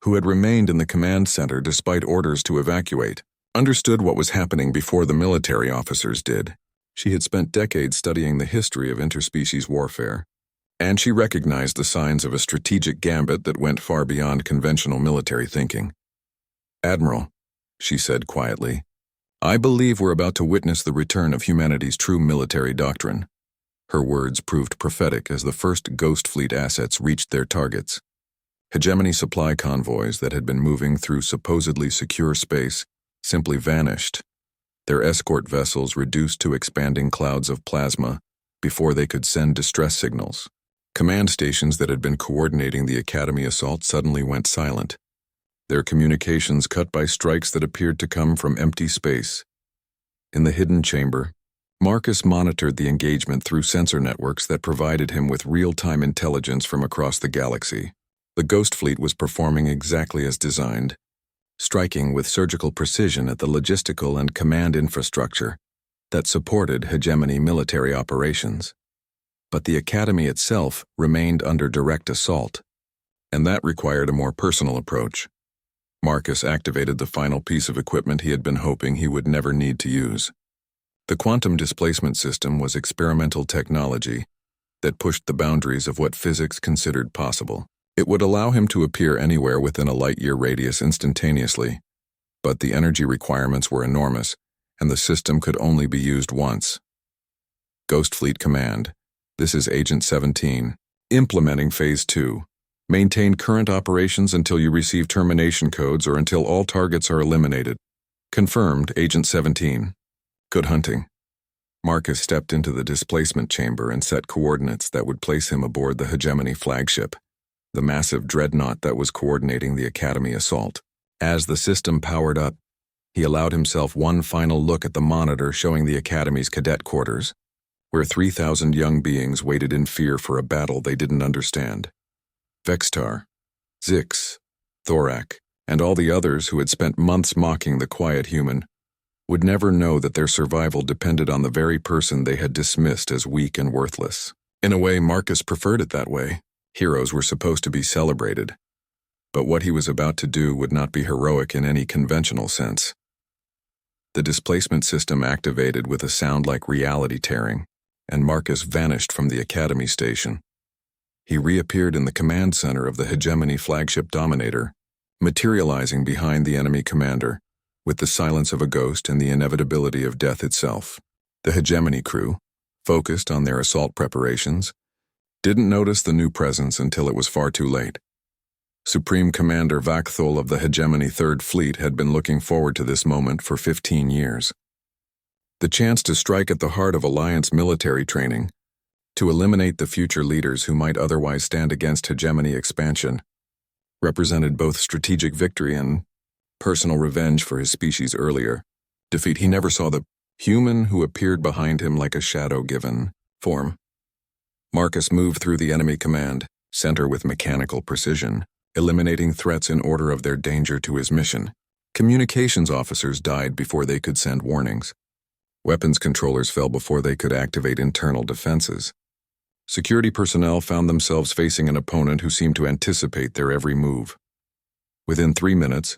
who had remained in the command center despite orders to evacuate, understood what was happening before the military officers did. She had spent decades studying the history of interspecies warfare, and she recognized the signs of a strategic gambit that went far beyond conventional military thinking. "Admiral," she said quietly, "I believe we're about to witness the return of humanity's true military doctrine." Her words proved prophetic as the first Ghost Fleet assets reached their targets. Hegemony supply convoys that had been moving through supposedly secure space simply vanished, their escort vessels reduced to expanding clouds of plasma before they could send distress signals. Command stations that had been coordinating the Academy assault suddenly went silent, their communications cut by strikes that appeared to come from empty space. In the hidden chamber, Marcus monitored the engagement through sensor networks that provided him with real-time intelligence from across the galaxy. The Ghost Fleet was performing exactly as designed, striking with surgical precision at the logistical and command infrastructure that supported hegemony military operations. But the Academy itself remained under direct assault, and that required a more personal approach. Marcus activated the final piece of equipment he had been hoping he would never need to use. The quantum displacement system was experimental technology that pushed the boundaries of what physics considered possible. It would allow him to appear anywhere within a light-year radius instantaneously, but the energy requirements were enormous, and the system could only be used once. Ghost Fleet Command, this is Agent 17, implementing Phase 2. Maintain current operations until you receive termination codes or until all targets are eliminated. Confirmed, Agent 17. Good hunting. Marcus stepped into the displacement chamber and set coordinates that would place him aboard the Hegemony flagship, the massive dreadnought that was coordinating the Academy assault. As the system powered up, he allowed himself one final look at the monitor showing the Academy's cadet quarters, where 3,000 young beings waited in fear for a battle they didn't understand. Vextar, Zix, Thorak, and all the others who had spent months mocking the quiet human would never know that their survival depended on the very person they had dismissed as weak and worthless. In a way, Marcus preferred it that way. Heroes were supposed to be celebrated, but what he was about to do would not be heroic in any conventional sense. The displacement system activated with a sound like reality tearing, and Marcus vanished from the Academy station. He reappeared in the command center of the Hegemony flagship Dominator, materializing behind the enemy commander, with the silence of a ghost and the inevitability of death itself. The Hegemony crew, focused on their assault preparations, didn't notice the new presence until it was far too late. Supreme Commander Vakthul of the Hegemony Third Fleet had been looking forward to this moment for 15 years. The chance to strike at the heart of Alliance military training, to eliminate the future leaders who might otherwise stand against hegemony expansion, represented both strategic victory and personal revenge for his species' earlier defeat. He never saw the human who appeared behind him like a shadow-given form. Marcus moved through the enemy command center with mechanical precision, eliminating threats in order of their danger to his mission. Communications officers died before they could send warnings. Weapons controllers fell before they could activate internal defenses. Security personnel found themselves facing an opponent who seemed to anticipate their every move. Within 3 minutes,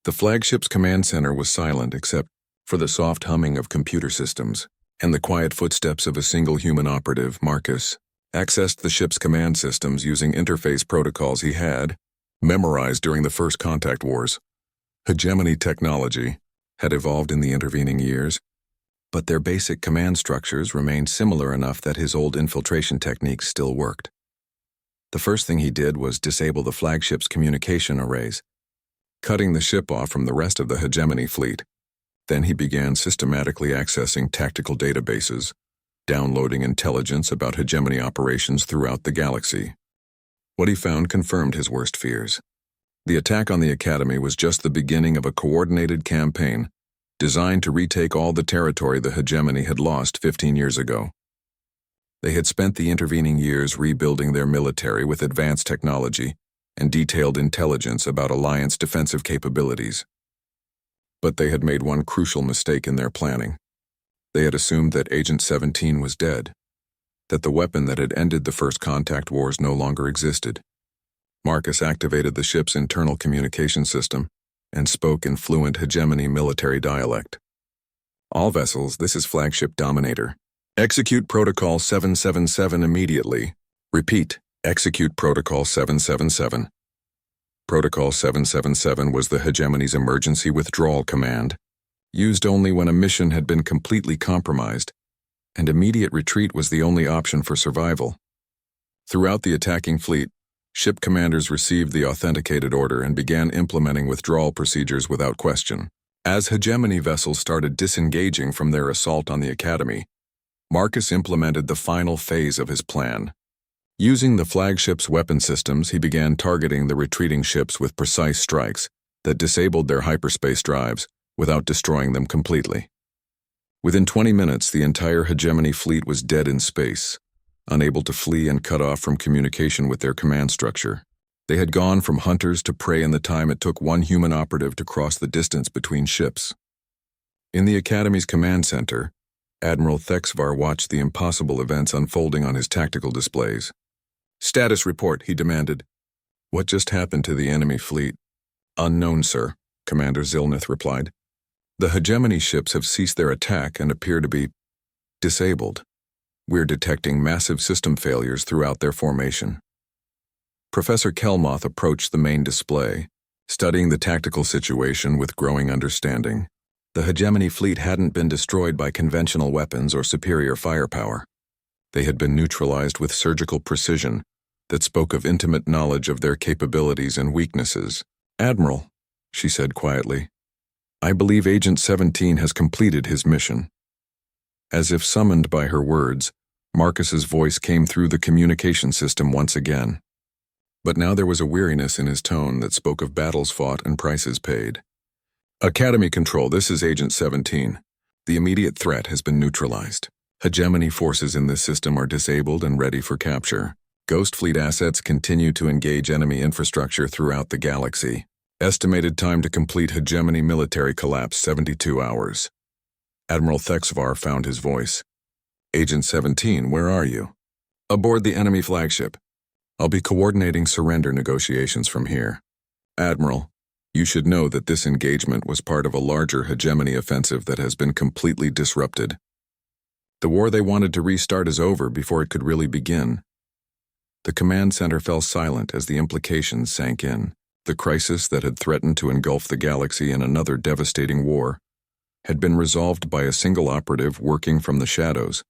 the flagship's command center was silent except for the soft humming of computer systems and the quiet footsteps of a single human operative. Marcus accessed the ship's command systems using interface protocols he had memorized during the first contact wars. Hegemony technology had evolved in the intervening years, but their basic command structures remained similar enough that his old infiltration techniques still worked. The first thing he did was disable the flagship's communication arrays, cutting the ship off from the rest of the hegemony fleet. Then he began systematically accessing tactical databases, downloading intelligence about hegemony operations throughout the galaxy. What he found confirmed his worst fears. The attack on the Academy was just the beginning of a coordinated campaign designed to retake all the territory the hegemony had lost 15 years ago. They had spent the intervening years rebuilding their military with advanced technology and detailed intelligence about Alliance defensive capabilities. But they had made one crucial mistake in their planning. They had assumed that Agent 17 was dead, that the weapon that had ended the First Contact Wars no longer existed. Marcus activated the ship's internal communication system and spoke in fluent hegemony military dialect. "All vessels, this is Flagship Dominator. Execute Protocol 777 immediately. Repeat, execute Protocol 777. Protocol 777 was the hegemony's emergency withdrawal command, used only when a mission had been completely compromised, and immediate retreat was the only option for survival. Throughout the attacking fleet, ship commanders received the authenticated order and began implementing withdrawal procedures without question. As hegemony vessels started disengaging from their assault on the Academy, Marcus implemented the final phase of his plan. Using the flagship's weapon systems, he began targeting the retreating ships with precise strikes that disabled their hyperspace drives without destroying them completely. Within 20 minutes, the entire hegemony fleet was dead in space, unable to flee and cut off from communication with their command structure. They had gone from hunters to prey in the time it took one human operative to cross the distance between ships. In the Academy's command center, Admiral Thexvar watched the impossible events unfolding on his tactical displays. "Status report," he demanded. "What just happened to the enemy fleet?" "Unknown, sir," Commander Zilnith replied. "The hegemony ships have ceased their attack and appear to be disabled. We're detecting massive system failures throughout their formation." Professor Kelmoth approached the main display, studying the tactical situation with growing understanding. The hegemony fleet hadn't been destroyed by conventional weapons or superior firepower. They had been neutralized with surgical precision that spoke of intimate knowledge of their capabilities and weaknesses. "Admiral," she said quietly, "I believe Agent 17 has completed his mission." As if summoned by her words, Marcus's voice came through the communication system once again. But now there was a weariness in his tone that spoke of battles fought and prices paid. "Academy Control, this is Agent 17. The immediate threat has been neutralized. Hegemony forces in this system are disabled and ready for capture. Ghost Fleet assets continue to engage enemy infrastructure throughout the galaxy. Estimated time to complete hegemony military collapse 72 hours. Admiral Thexvar found his voice. "Agent 17, where are you?" "Aboard the enemy flagship. I'll be coordinating surrender negotiations from here." "Admiral, you should know that this engagement was part of a larger hegemony offensive that has been completely disrupted. The war they wanted to restart is over before it could really begin." The command center fell silent as the implications sank in. The crisis that had threatened to engulf the galaxy in another devastating war had been resolved by a single operative working from the shadows,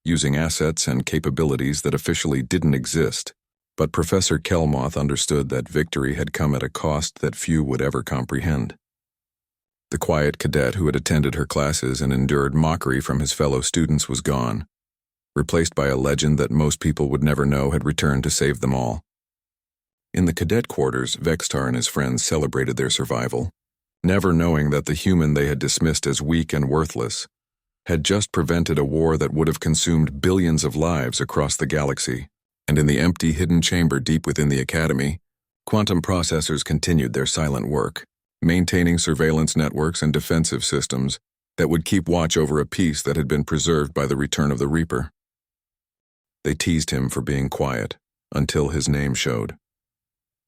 using assets and capabilities that officially didn't exist. But Professor Kelmoth understood that victory had come at a cost that few would ever comprehend. The quiet cadet who had attended her classes and endured mockery from his fellow students was gone, replaced by a legend that most people would never know had returned to save them all. In the cadet quarters, Vextar and his friends celebrated their survival, never knowing that the human they had dismissed as weak and worthless had just prevented a war that would have consumed billions of lives across the galaxy. And in the empty hidden chamber deep within the Academy, quantum processors continued their silent work, maintaining surveillance networks and defensive systems that would keep watch over a peace that had been preserved by the return of the Reaper. They teased him for being quiet, until his name showed.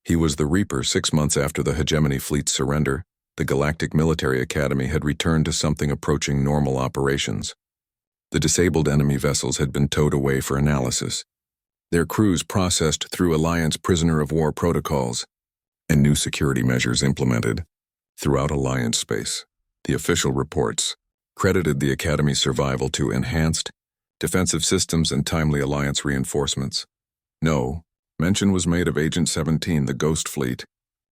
He was the Reaper. 6 months after the hegemony fleet's surrender, the Galactic Military Academy had returned to something approaching normal operations. The disabled enemy vessels had been towed away for analysis, their crews processed through Alliance prisoner-of-war protocols, and new security measures implemented. Throughout Alliance space, the official reports credited the Academy's survival to enhanced defensive systems and timely Alliance reinforcements. No, Mention was made of Agent 17, the Ghost Fleet,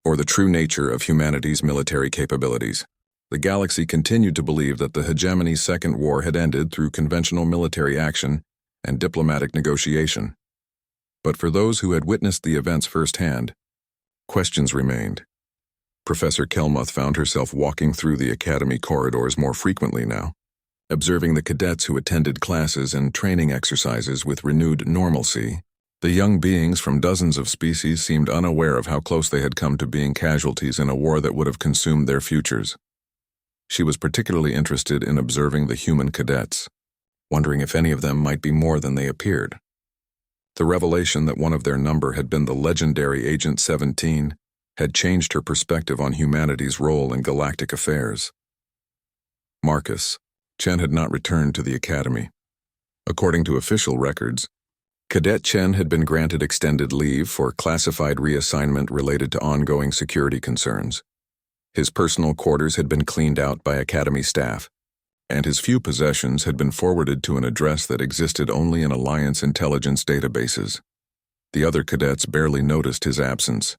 or the true nature of humanity's military capabilities. The galaxy continued to believe that the hegemony's second war had ended through conventional military action and diplomatic negotiation. But for those who had witnessed the events firsthand, questions remained. Professor Kelmuth found herself walking through the academy corridors more frequently now, observing the cadets who attended classes and training exercises with renewed normalcy. The young beings from dozens of species seemed unaware of how close they had come to being casualties in a war that would have consumed their futures. She was particularly interested in observing the human cadets, wondering if any of them might be more than they appeared. The revelation that one of their number had been the legendary Agent 17 had changed her perspective on humanity's role in galactic affairs. Marcus, Chen had not returned to the academy. According to official records, Cadet Chen had been granted extended leave for classified reassignment related to ongoing security concerns. His personal quarters had been cleaned out by academy staff, and his few possessions had been forwarded to an address that existed only in Alliance intelligence databases. The other cadets barely noticed his absence.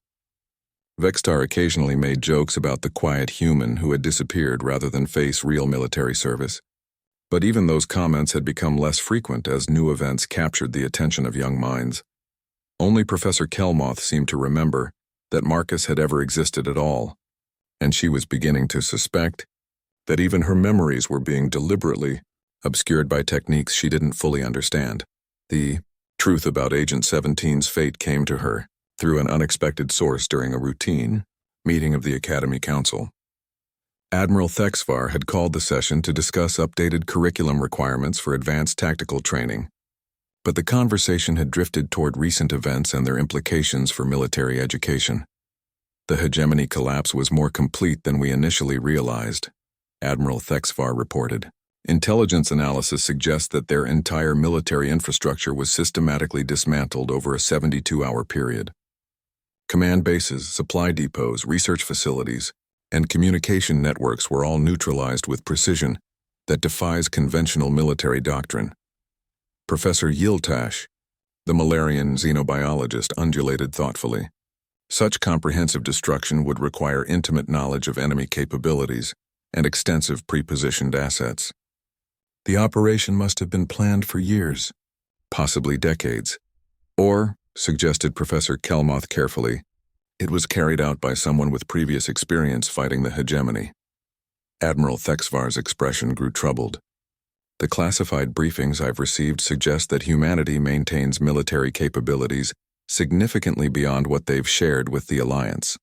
Vextar occasionally made jokes about the quiet human who had disappeared rather than face real military service. But even those comments had become less frequent as new events captured the attention of young minds. Only Professor Kelmuth seemed to remember that Marcus had ever existed at all, and she was beginning to suspect that even her memories were being deliberately obscured by techniques she didn't fully understand. The truth about Agent 17's fate came to her through an unexpected source during a routine meeting of the Academy Council. Admiral Thexvar had called the session to discuss updated curriculum requirements for advanced tactical training, but the conversation had drifted toward recent events and their implications for military education. The hegemony collapse was more complete than we initially realized, Admiral Thexvar reported. Intelligence analysis suggests that their entire military infrastructure was systematically dismantled over a 72-hour period. Command bases, supply depots, research facilities, and communication networks were all neutralized with precision that defies conventional military doctrine. Professor Yiltash, the Malarian xenobiologist, undulated thoughtfully. Such comprehensive destruction would require intimate knowledge of enemy capabilities and extensive pre-positioned assets. The operation must have been planned for years, possibly decades. Or, suggested Professor Kelmuth carefully, it was carried out by someone with previous experience fighting the hegemony. Admiral Thexvar's expression grew troubled. The classified briefings I've received suggest that humanity maintains military capabilities significantly beyond what they've shared with the Alliance.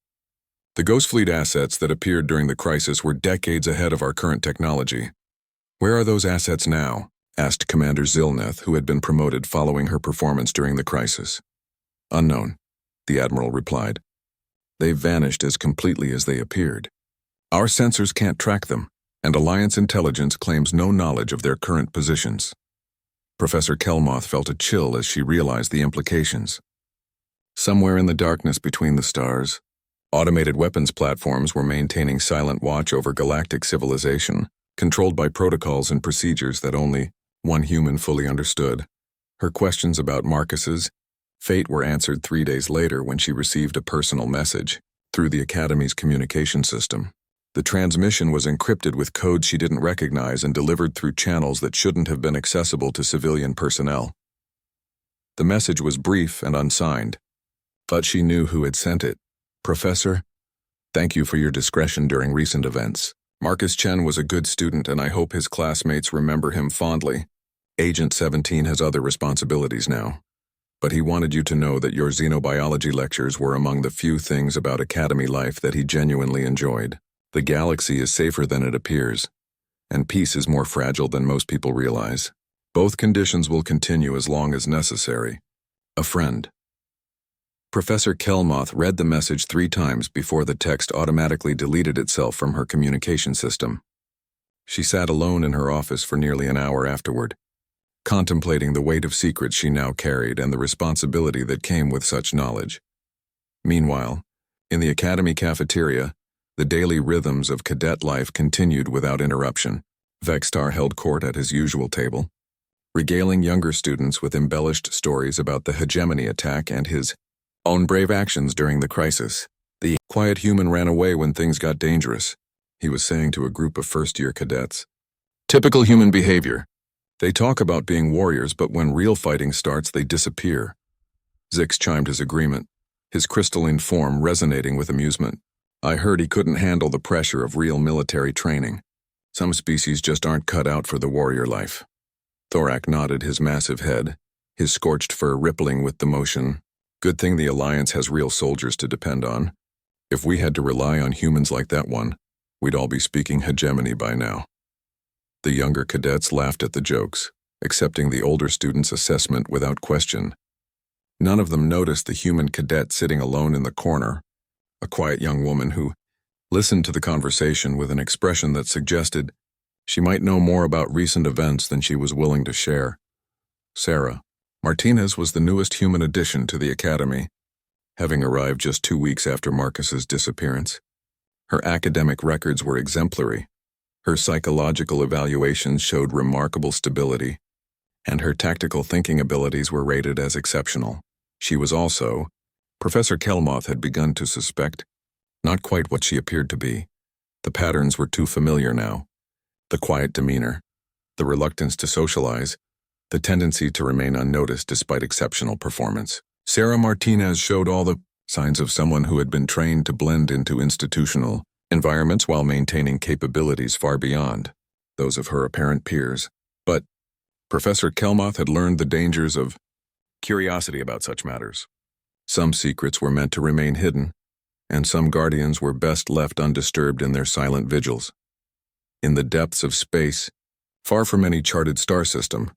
The Ghost Fleet assets that appeared during the crisis were decades ahead of our current technology. Where are those assets now? Asked Commander Zilneth, who had been promoted following her performance during the crisis. Unknown, the Admiral replied. They've vanished as completely as they appeared. Our sensors can't track them, and Alliance intelligence claims no knowledge of their current positions. Professor Kelmuth felt a chill as she realized the implications. Somewhere in the darkness between the stars, automated weapons platforms were maintaining silent watch over galactic civilization, controlled by protocols and procedures that only one human fully understood. Her questions about Marcus's fate were answered 3 days later when she received a personal message through the Academy's communication system. The transmission was encrypted with codes she didn't recognize and delivered through channels that shouldn't have been accessible to civilian personnel. The message was brief and unsigned, but she knew who had sent it. Professor, thank you for your discretion during recent events. Marcus Chen was a good student, and I hope his classmates remember him fondly. Agent 17 has other responsibilities now. But he wanted you to know that your xenobiology lectures were among the few things about Academy life that he genuinely enjoyed. The galaxy is safer than it appears, and peace is more fragile than most people realize. Both conditions will continue as long as necessary. A friend. Professor Kelmuth read the message 3 times before the text automatically deleted itself from her communication system. She sat alone in her office for nearly an hour afterward, contemplating the weight of secrets she now carried and the responsibility that came with such knowledge. Meanwhile, in the Academy cafeteria, the daily rhythms of cadet life continued without interruption. Vextar held court at his usual table, regaling younger students with embellished stories about the hegemony attack and his own brave actions during the crisis. The quiet human ran away when things got dangerous, he was saying to a group of first-year cadets. Typical human behavior. They talk about being warriors, but when real fighting starts, they disappear. Zix chimed his agreement, his crystalline form resonating with amusement. I heard he couldn't handle the pressure of real military training. Some species just aren't cut out for the warrior life. Thorak nodded his massive head, his scorched fur rippling with the motion. Good thing the Alliance has real soldiers to depend on. If we had to rely on humans like that one, we'd all be speaking hegemony by now. The younger cadets laughed at the jokes, accepting the older students' assessment without question. None of them noticed the human cadet sitting alone in the corner, a quiet young woman who listened to the conversation with an expression that suggested she might know more about recent events than she was willing to share. Sarah Martinez was the newest human addition to the academy, having arrived just 2 weeks after Marcus's disappearance. Her academic records were exemplary. Her psychological evaluations showed remarkable stability, and her tactical thinking abilities were rated as exceptional. She was also, Professor Kelmoth had begun to suspect, not quite what she appeared to be. The patterns were too familiar now. The quiet demeanor, the reluctance to socialize, the tendency to remain unnoticed despite exceptional performance. Sarah Martinez showed all the signs of someone who had been trained to blend into institutional environments while maintaining capabilities far beyond those of her apparent peers. But Professor Kelmoth had learned the dangers of curiosity about such matters. Some secrets were meant to remain hidden, and some guardians were best left undisturbed in their silent vigils. In the depths of space, far from any charted star system,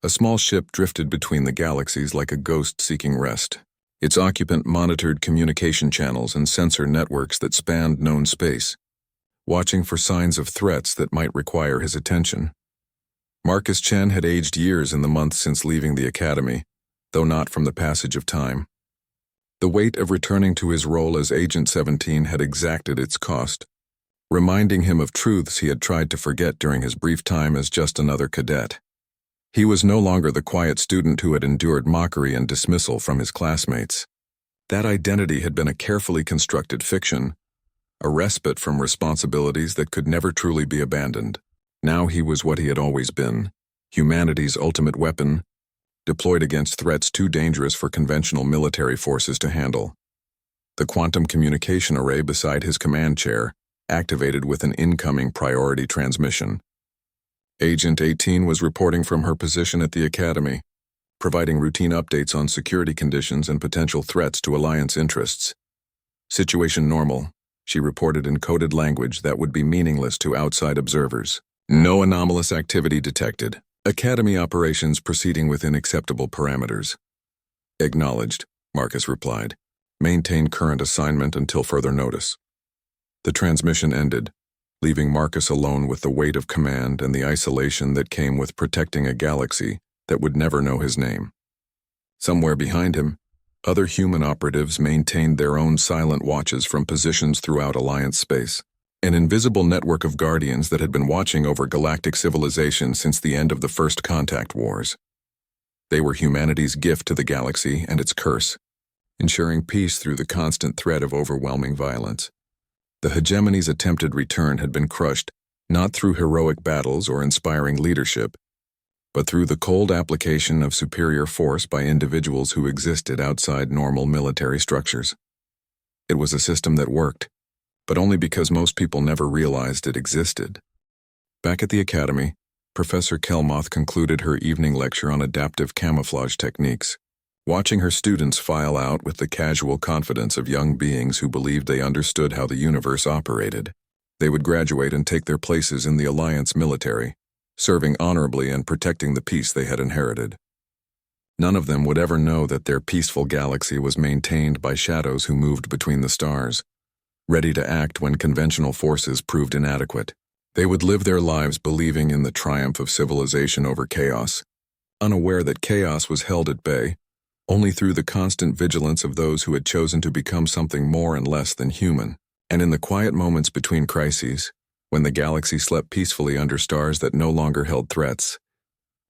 a small ship drifted between the galaxies like a ghost seeking rest. Its occupant monitored communication channels and sensor networks that spanned known space, watching for signs of threats that might require his attention. Marcus Chen had aged years in the months since leaving the academy, though not from the passage of time. The weight of returning to his role as Agent 17 had exacted its cost, reminding him of truths he had tried to forget during his brief time as just another cadet. He was no longer the quiet student who had endured mockery and dismissal from his classmates. That identity had been a carefully constructed fiction, a respite from responsibilities that could never truly be abandoned. Now he was what he had always been, humanity's ultimate weapon, deployed against threats too dangerous for conventional military forces to handle. The quantum communication array beside his command chair activated with an incoming priority transmission. Agent 18 was reporting from her position at the academy, providing routine updates on security conditions and potential threats to Alliance interests. Situation normal, she reported in coded language that would be meaningless to outside observers. No anomalous activity detected. Academy operations proceeding within acceptable parameters. Acknowledged, Marcus replied. Maintain current assignment until further notice. The transmission ended, leaving Marcus alone with the weight of command and the isolation that came with protecting a galaxy that would never know his name. Somewhere behind him, other human operatives maintained their own silent watches from positions throughout Alliance space, an invisible network of guardians that had been watching over galactic civilization since the end of the First Contact Wars. They were humanity's gift to the galaxy and its curse, ensuring peace through the constant threat of overwhelming violence. The hegemony's attempted return had been crushed, not through heroic battles or inspiring leadership, but through the cold application of superior force by individuals who existed outside normal military structures. It was a system that worked, but only because most people never realized it existed. Back at the academy, Professor Kelmoth concluded her evening lecture on adaptive camouflage techniques, watching her students file out with the casual confidence of young beings who believed they understood how the universe operated. They would graduate and take their places in the Alliance military, serving honorably and protecting the peace they had inherited. None of them would ever know that their peaceful galaxy was maintained by shadows who moved between the stars, ready to act when conventional forces proved inadequate. They would live their lives believing in the triumph of civilization over chaos, unaware that chaos was held at bay only through the constant vigilance of those who had chosen to become something more and less than human. And in the quiet moments between crises, when the galaxy slept peacefully under stars that no longer held threats,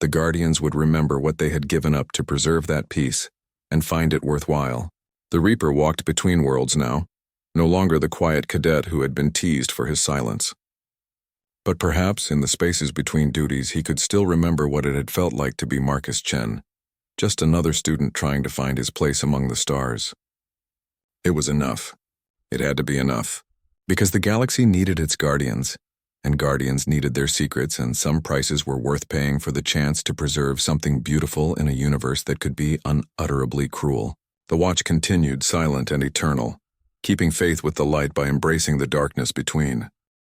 the Guardians would remember what they had given up to preserve that peace and find it worthwhile. The Reaper walked between worlds now, no longer the quiet cadet who had been teased for his silence. But perhaps in the spaces between duties he could still remember what it had felt like to be Marcus Chen, just another student trying to find his place among the stars. It was enough. It had to be enough. Because the galaxy needed its guardians, and guardians needed their secrets, and some prices were worth paying for the chance to preserve something beautiful in a universe that could be unutterably cruel. The watch continued, silent and eternal, keeping faith with the light by embracing the darkness between.